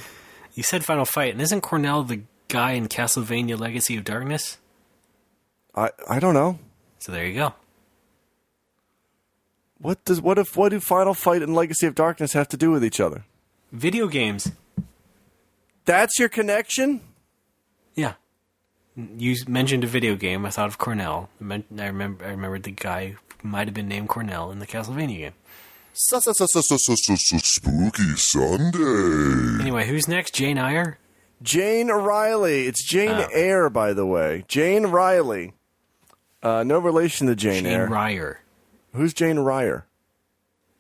You said Final Fight, and isn't Cornell the guy in Castlevania Legacy of Darkness? I don't know. So there you go. What do Final Fight and Legacy of Darkness have to do with each other? Video games. That's your connection? Yeah. you mentioned a video game. I thought of Cornell. I remembered the guy who might have been named Cornell in the Castlevania game. Spooky Sunday. Anyway, who's next? Jane Eyre? Jane Riley. It's Jane Eyre, by the way. Jane Riley. No relation to Jane Eyre. Jane Ryer. Who's Jane Ryer?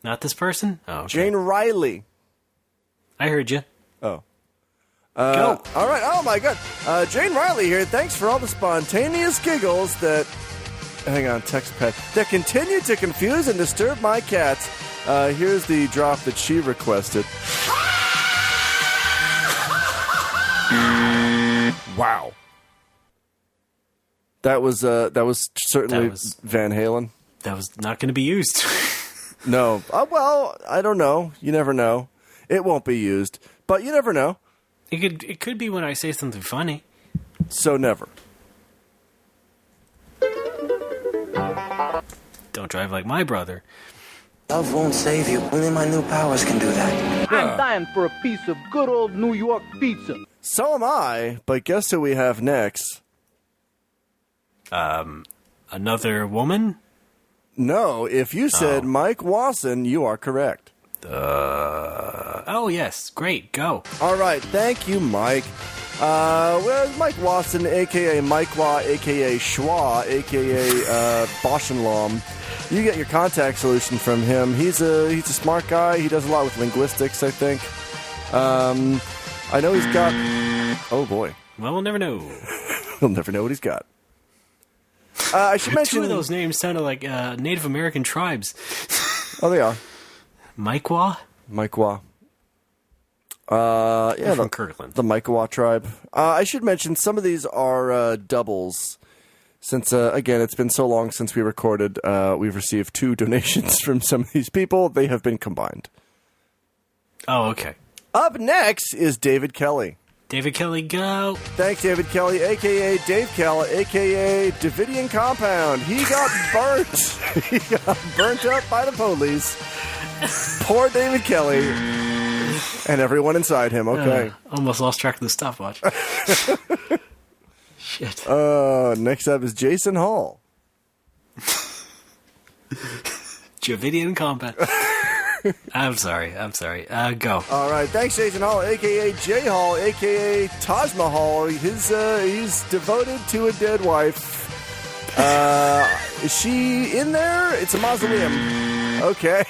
Not this person? Oh, okay. Jane Riley. I heard you. Oh. Go. All right. Oh, my God. Jane Riley here. Thanks for all the spontaneous giggles that... Hang on, text pet. That continue to confuse and disturb my cats. Here's the drop that she requested. Wow. That was certainly Van Halen. That was not going to be used. No. Well, I don't know. You never know. It won't be used, but you never know. It could be when I say something funny. So never. Don't drive like my brother. Love won't save you. Only my new powers can do that. I'm dying for a piece of good old New York pizza. So am I, but guess who we have next? Another woman? No, if you said Mike Wasson, you are correct. Oh, yes. Great. Go. All right. Thank you, Mike. Where's Mike Watson, a.k.a. Mike Wa, a.k.a. Schwa, a.k.a. Boschenlaum? You get your contact solution from him. He's a smart guy. He does a lot with linguistics, I think. I know he's got... Oh, boy. Well, we'll never know. We'll never know what he's got. I should mention... Two of those names sounded like Native American tribes. Oh, they are. Mikewa? Mikewa. Yeah, from Kirkland. The Mikewa tribe. I should mention some of these are doubles. Since, again, it's been so long since we recorded, we've received 2 donations from some of these people. They have been combined. Oh, okay. Up next is David Kelly. David Kelly, go. Thanks, David Kelly, a.k.a. Dave Kelly, a.k.a. Davidian Compound. He got burnt. He got burnt up by the police. Poor David Kelly. And everyone inside him, okay. Almost lost track of the stopwatch. Shit. Next up is Jason Hall. Javidian Compound. I'm sorry. Go. All right. Thanks, Jason Hall, a.k.a. J Hall, a.k.a. Taj Mahal. He's devoted to a dead wife. Is she in there? It's a mausoleum. Okay.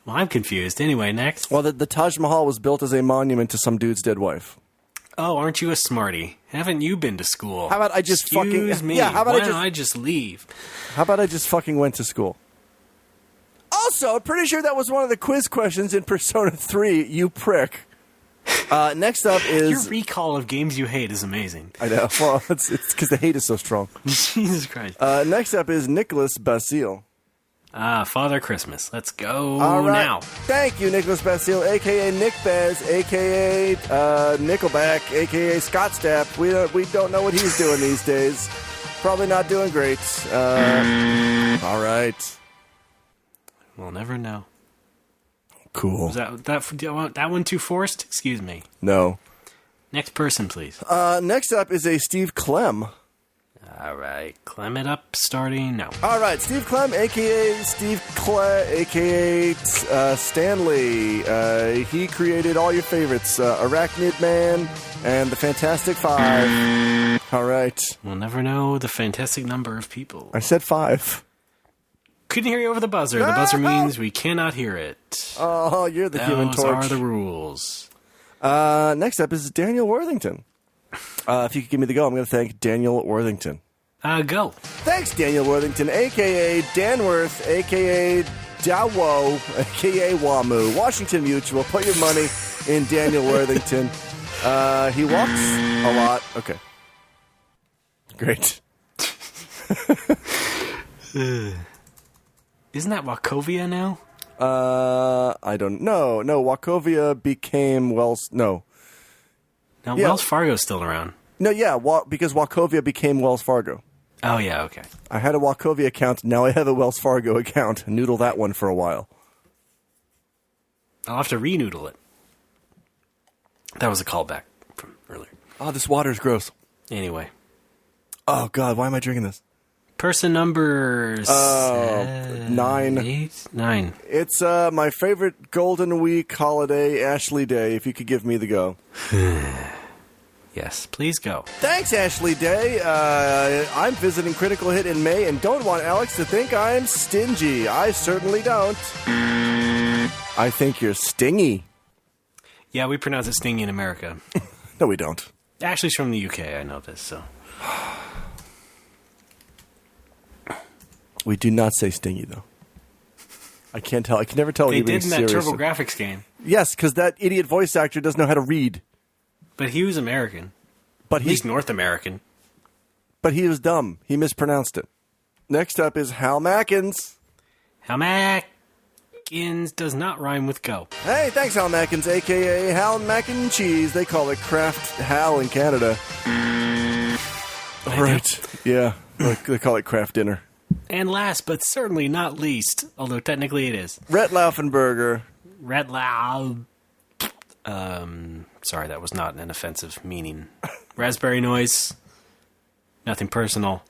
Well, I'm confused. Anyway, next. Well, the Taj Mahal was built as a monument to some dude's dead wife. Oh, aren't you a smarty? Haven't you been to school? How about I just Excuse me. Yeah, how about Why don't I just leave? How about I just fucking went to school? Also, pretty sure that was one of the quiz questions in Persona 3, you prick. Next up is... Your recall of games you hate is amazing. I know. Well, it's because the hate is so strong. Jesus Christ. Next up is Nicholas Basile. Father Christmas. Let's go now. now. Thank you, Nicholas Basile, a.k.a. Nick Bez, a.k.a. Nickelback, a.k.a. Scott Stapp. We don't know what he's doing these days. Probably not doing great. All right. We'll never know. Cool. Was that one too forced? Excuse me. No. Next person, please. Next up is a Steve Clem. All right. Clem it up, starting now. All right. Steve Clem, a.k.a. Steve a.k.a. Stanley. He created all your favorites, Arachnid Man and the Fantastic Five. All right. We'll never know the fantastic number of people. I said 5. Couldn't hear you over the buzzer. The buzzer means we cannot hear it. Oh, you're the Human Torch. Those are the rules. Next up is Daniel Worthington. If you could give me the go, I'm going to thank Daniel Worthington. Go. Thanks, Daniel Worthington, a.k.a. Danworth, a.k.a. Dawo, a.k.a. Wamu. Washington Mutual. Put your money in Daniel Worthington. He walks a lot. Okay. Great. Isn't that Wachovia now? I don't know. No, Wachovia became Wells. No. No, Wells Fargo's still around. No, yeah, because Wachovia became Wells Fargo. Oh, yeah, okay. I had a Wachovia account. Now I have a Wells Fargo account. Noodle that one for a while. I'll have to re-noodle it. That was a callback. earlier. Oh, this water is gross. Anyway. Oh, God, why am I drinking this? Person number 9. 9. It's my favorite Golden Week holiday, Ashley Day, if you could give me the go. Yes, please go. Thanks, Ashley Day. I'm visiting Critical Hit in May and don't want Alex to think I'm stingy. I certainly don't. I think you're stingy. Yeah, we pronounce it stingy in America. No, we don't. Ashley's from the UK, I know this, so. We do not say stingy, though. I can't tell. I can never tell. They did in that serious. TurboGrafx game. Yes, because that idiot voice actor doesn't know how to read. But he was American. But he's North American. But he was dumb. He mispronounced it. Next up is Hal Mackins. Hal Mackins does not rhyme with go. Hey, thanks, Hal Mackins, a.k.a. Hal Mac and Cheese. They call it Kraft Hal in Canada. Right. Yeah. They call it Kraft Dinner. And last, but certainly not least, although technically it is, Rhett Laufenberger. Rhett Lau. Sorry, that was not an offensive meaning. Raspberry noise. Nothing personal.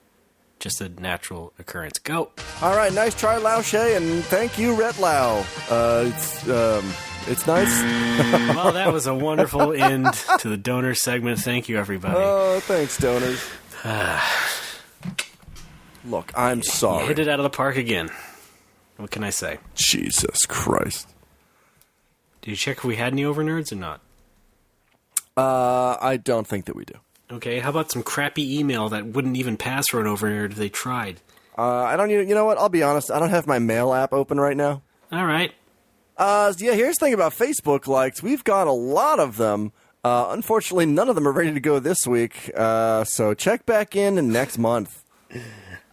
Just a natural occurrence. Go. All right, nice try, Lausche, and thank you, Rhett Lau. It's nice. Well, that was a wonderful end to the donor segment. Thank you, everybody. Oh, thanks, donors. Look, I'm sorry. You hit it out of the park again. What can I say? Jesus Christ. Did you check if we had any over-nerds or not? I don't think that we do. Okay, how about some crappy email that wouldn't even pass for an over-nerd if they tried? I don't. You know what? I'll be honest. I don't have my mail app open right now. All right. Yeah, here's the thing about Facebook likes. We've got a lot of them. Unfortunately, none of them are ready to go this week. So check back in next month.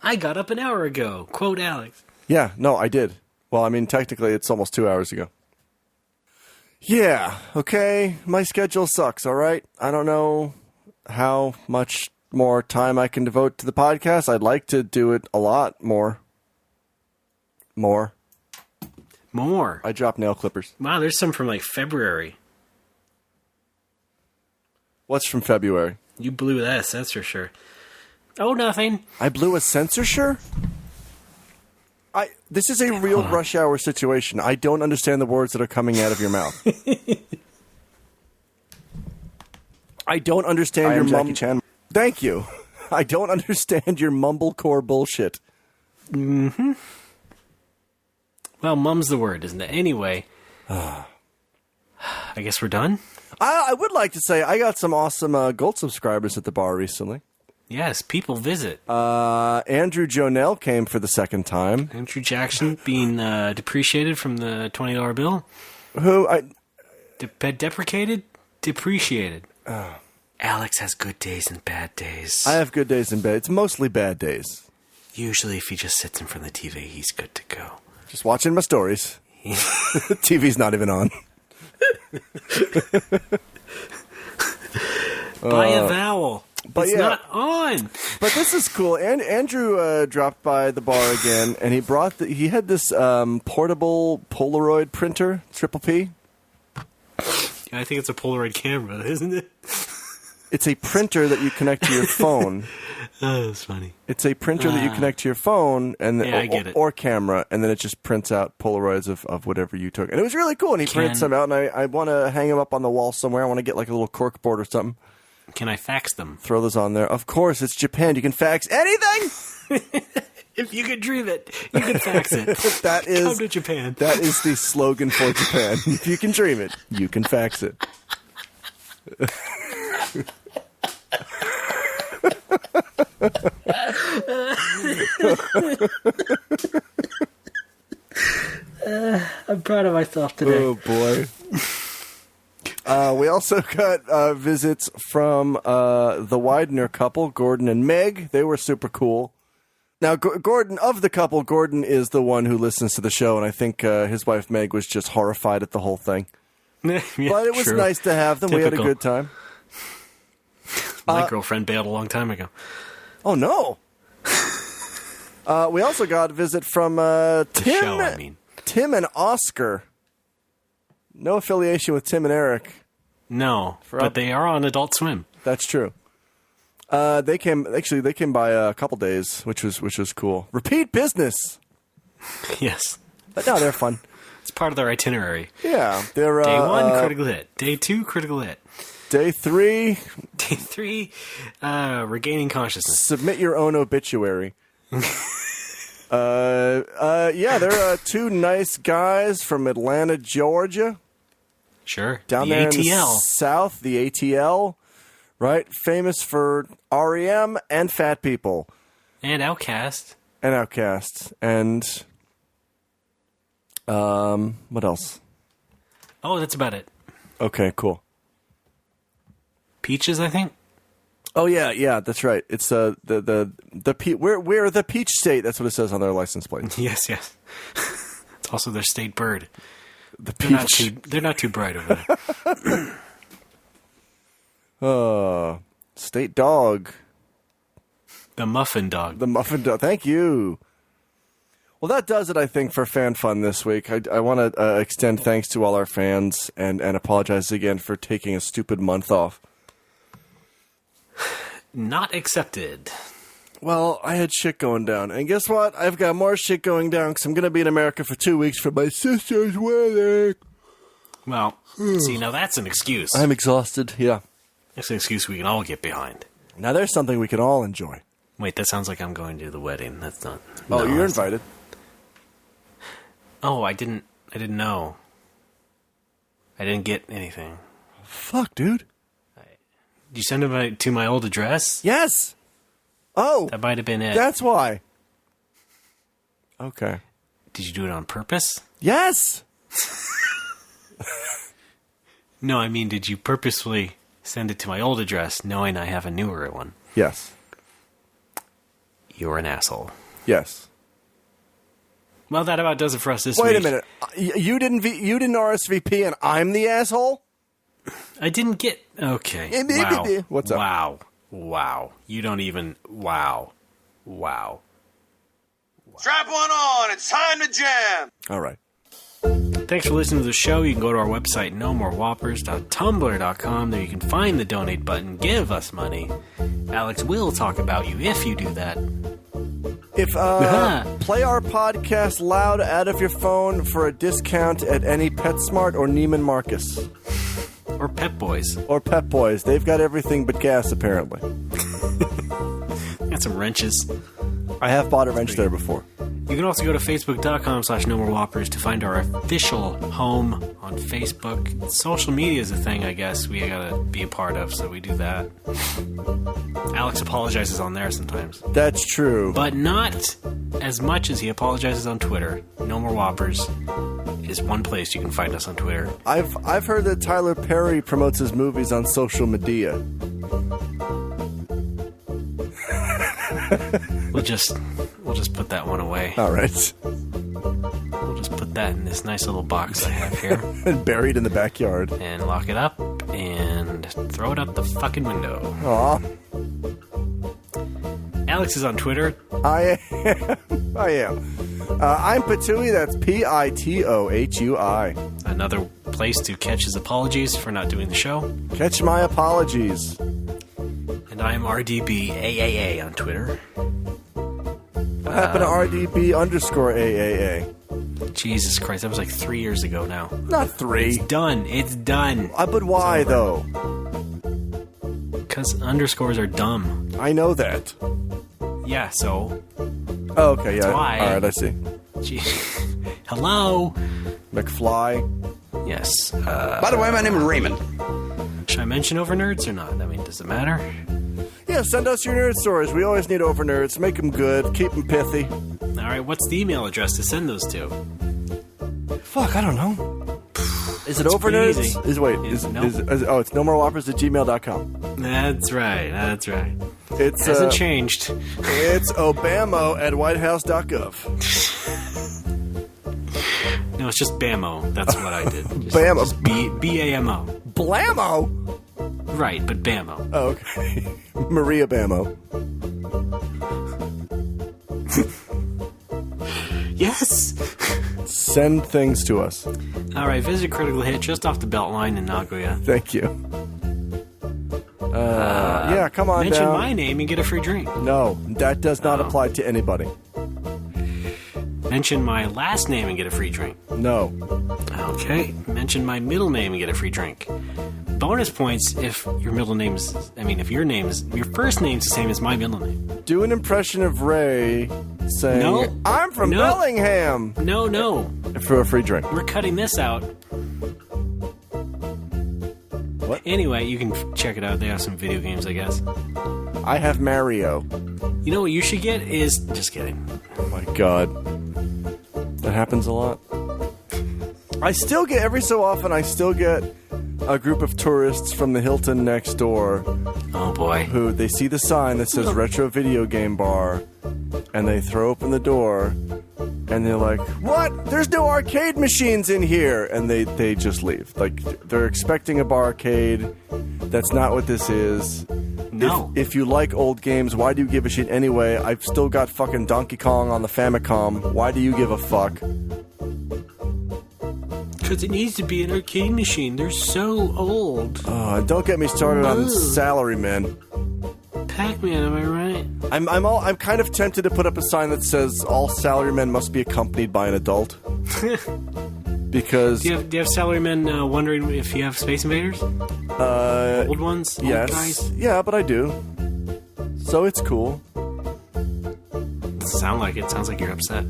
I got up an hour ago. Quote Alex. Yeah, no, I did. Well, I mean, technically, it's almost 2 hours ago. Yeah, okay. My schedule sucks, all right? I don't know how much more time I can devote to the podcast. I'd like to do it a lot more. More. I drop nail clippers. Wow, there's some from like February. What's from February? You blew that, that's for sure. Oh, nothing. I blew a censorshire? This is a real rush hour situation. I don't understand the words that are coming out of your mouth. I don't understand your Jackie Chan. Thank you. I don't understand your mumblecore bullshit. Mm-hmm. Well, mum's the word, isn't it? Anyway, I guess we're done. I would like to say I got some awesome gold subscribers at the bar recently. Yes, people visit. Andrew Jonell came for the second time. Andrew Jackson being depreciated from the $20 bill. Who? Deprecated? Depreciated. Alex has good days and bad days. I have good days and bad. It's mostly bad days. Usually if he just sits in front of the TV, he's good to go. Just watching my stories. TV's not even on. Buy a vowel. But it's not on. But this is cool. Andrew dropped by the bar again, and he had this portable Polaroid printer, Triple P. I think it's a Polaroid camera, isn't it? It's a printer that you connect to your phone. Oh, that's funny. It's a printer that you connect to your phone I get it. or camera, and then it just prints out Polaroids of whatever you took. And it was really cool, and he printed some out, and I want to hang them up on the wall somewhere. I want to get like a little cork board or something. Can I fax them? Throw those on there. Of course, it's Japan. You can fax anything! If you can dream it, you can fax it. Come to Japan. That is the slogan for Japan. If you can dream it, you can fax it. I'm proud of myself today. Oh, boy. We also got visits from the Widener couple, Gordon and Meg. They were super cool. Now, Gordon, of the couple, Gordon is the one who listens to the show, and I think his wife Meg was just horrified at the whole thing. Yeah, but it was nice to have them. Typical. We had a good time. My girlfriend bailed a long time ago. Oh, no. We also got a visit from Tim and Oscar. No affiliation with Tim and Eric. No, but they are on Adult Swim. That's true. They came by a couple days, which was cool. Repeat business. Yes. But no, they're fun. It's part of their itinerary. Yeah, they're Day 1 critical hit. Day 2 critical hit. Day 3. Day 3 regaining consciousness. Submit your own obituary. Yeah, they're two nice guys from Atlanta, Georgia. Sure. Down the there ATL. in the South, the ATL, right? Famous for REM and Fat People. And Outkast. And what else? Oh, that's about it. Okay, cool. Peaches, I think. Oh yeah, that's right. It's we're the Peach State. That's what it says on their license plate. Yes. It's also their state bird. The peach. They're not too bright over there. State dog. The muffin dog. The muffin dog. Thank you. Well, that does it, I think, for Fan Fun this week. I want to extend thanks to all our fans and apologize again for taking a stupid month off. Not accepted. Well, I had shit going down. And guess what? I've got more shit going down because I'm going to be in America for 2 weeks for my sister's wedding. Well, see, now that's an excuse. I'm exhausted, yeah. That's an excuse we can all get behind. Now there's something we can all enjoy. Wait, that sounds like I'm going to the wedding. That's not... Oh, no, you're invited. Oh, I didn't know. I didn't get anything. Fuck, dude. Did you send it to my old address? Yes. Oh. That might have been it. That's why. Okay. Did you do it on purpose? Yes. No, I mean, did you purposefully send it to my old address knowing I have a newer one? Yes. You're an asshole. Yes. Well, that about does it for us this week. Wait a minute. You didn't RSVP and I'm the asshole? I didn't get... Okay. Wow. What's up? Wow. You don't even... Wow. Strap one on. It's time to jam. All right. Thanks for listening to the show. You can go to our website, nomorewhoppers.tumblr.com. There you can find the donate button. Give us money. Alex will talk about you if you do that. If play our podcast loud out of your phone for a discount at any PetSmart or Neiman Marcus. Or Pep Boys. They've got everything but gas, apparently. Got some wrenches. I have bought a wrench there before. You can also go to facebook.com/nomorewhoppers to find our official home on Facebook. Social media is a thing, I guess, we gotta be a part of, so we do that. Alex apologizes on there sometimes. That's true. But not as much as he apologizes on Twitter. No More Whoppers is one place you can find us on Twitter. I've heard that Tyler Perry promotes his movies on social media. We'll just put that one away. All right. We'll just put that in this nice little box I have here. And buried in the backyard. And lock it up and throw it out the fucking window. Aw. Alex is on Twitter. I am. I'm Patui. That's Pitohui. Another place to catch his apologies for not doing the show. Catch my apologies. And I am RDBAAA on Twitter. What happened to RDB_AAA? Jesus Christ, that was like 3 years ago now. Not 3. It's done. But why, though? Because underscores are dumb. I know that. Yeah, so... Oh, okay, yeah. Why? All right, I see. Hello? McFly? Yes. By the way, my name is Raymond. Should I mention over nerds or not? I mean, does it matter? Yeah, send us your nerd stories. We always need over nerds. Make them good. Keep them pithy. All right, what's the email address to send those to? Fuck, I don't know. Is it over nerds? Easy. It's nomorewhoppers@gmail.com. That's right. It hasn't changed. It's obama@whitehouse.gov. No, it's just BAMO. That's what I did. BAMO. Just BAMO. Blammo? Right, but BAMO. Oh, okay. Maria Bamo. Yes. Send things to us. All right, visit Critical Hit just off the Beltline in Nagoya. Thank you. Yeah, come on Mention down. my name and get a free drink. No, that does not apply to anybody. Mention my last name and get a free drink. No. Okay. Mention my middle name and get a free drink. Bonus points if your middle name's... I mean, if your first name's the same as my middle name. Do an impression of Ray saying, No. I'm from Bellingham. No. For a free drink. We're cutting this out. What? Anyway, you can check it out. They have some video games, I guess. I have Mario. You know what you should get is... Just kidding. Oh my god. That happens a lot. Every so often, I still get a group of tourists from the Hilton next door. Oh boy. Who, they see the sign that says Retro Video Game Bar, and they throw open the door, and they're like, what? There's no arcade machines in here! And they just leave. Like, they're expecting a barcade. That's not what this is. No. If you like old games, why do you give a shit anyway? I've still got fucking Donkey Kong on the Famicom. Why do you give a fuck? Because it needs to be an arcade machine. They're so old. Oh, don't get me started on Salarymen. Pac-Man, am I right? I'm kind of tempted to put up a sign that says all Salarymen must be accompanied by an adult. Because do you have Salarymen wondering if you have Space Invaders? Old ones? Old yes. guys? Yeah, but I do. So it's cool. Doesn't sound like it. Sounds like you're upset.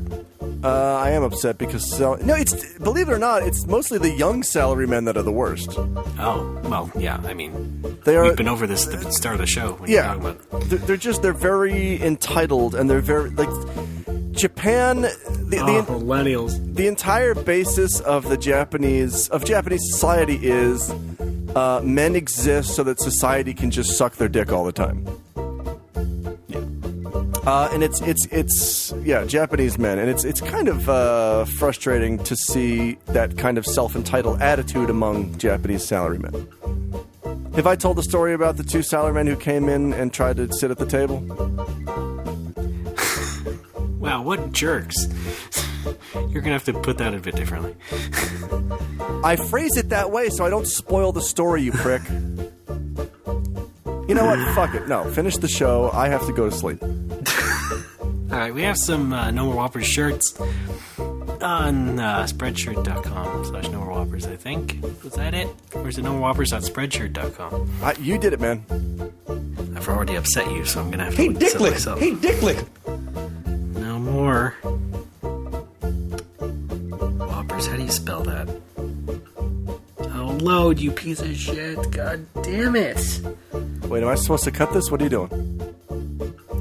I am upset because believe it or not, it's mostly the young Salarymen that are the worst. Oh, well, yeah. I mean, we've been over this at the start of the show. Yeah, they're very entitled, and they're very like Japan. The millennials. The entire basis of Japanese society is men exist so that society can just suck their dick all the time. And it's Japanese men, and it's kind of frustrating to see that kind of self-entitled attitude among Japanese salarymen. Have I told the story about the two salarymen who came in and tried to sit at the table? Wow, what jerks. You're gonna have to put that a bit differently. I phrase it that way so I don't spoil the story, you prick. You know what? Fuck it. No, finish the show. I have to go to sleep. Alright, we have some No More Whoppers shirts on spreadshirt.com/No More Whoppers, I think. Was that it? Or is it nomorewhoppers.spreadshirt.com? You did it, man. I've already upset you, so I'm gonna have to upset myself. Hey, Dicklick! No more Whoppers. How do you spell that? Oh, load, you piece of shit. God damn it. Wait, am I supposed to cut this? What are you doing?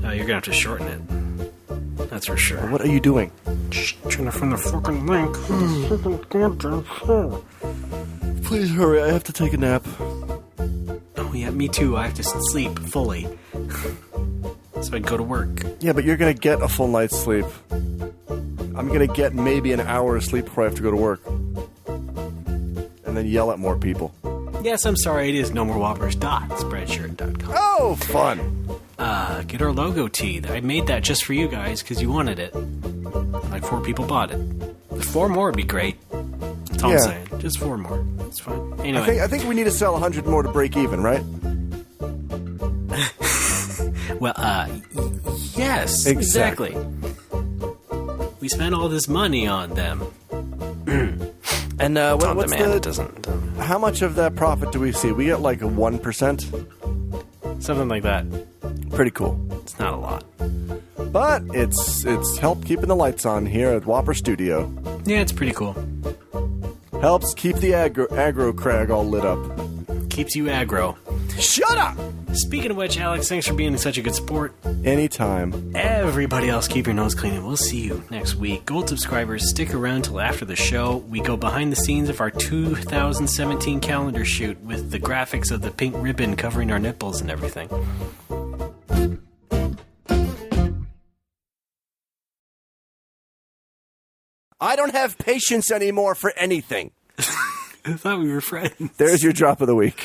Oh, you're gonna have to shorten it. That's for sure. What are you doing? Trying to find the fucking link. Please hurry, I have to take a nap. Oh yeah, me too. I have to sleep fully. So I can go to work. Yeah, but you're gonna get a full night's sleep. I'm gonna get maybe an hour of sleep before I have to go to work. And then yell at more people. Yes, I'm sorry, it is nomorewhoppers.spreadshirt.com. Oh, fun! Get our logo tee. I made that just for you guys because you wanted it. Like 4 people bought it. 4 more would be great. That's all I'm saying. Just 4 more. That's fine. Anyway. I think we need to sell 100 more to break even, right? Well, yes. Exactly. We spent all this money on them. And what's demand, the... How much of that profit do we see? We get like a 1%? Something like that. Pretty cool. It's not a lot. But it's helped keeping the lights on here at Whopper Studio. Yeah, it's pretty cool. Helps keep the aggro crag all lit up. Keeps you aggro. Shut up! Speaking of which, Alex, thanks for being such a good sport. Anytime. Everybody else, keep your nose clean, and we'll see you next week. Gold subscribers, stick around till after the show. We go behind the scenes of our 2017 calendar shoot with the graphics of the pink ribbon covering our nipples and everything. I don't have patience anymore for anything. I thought we were friends. There's your drop of the week.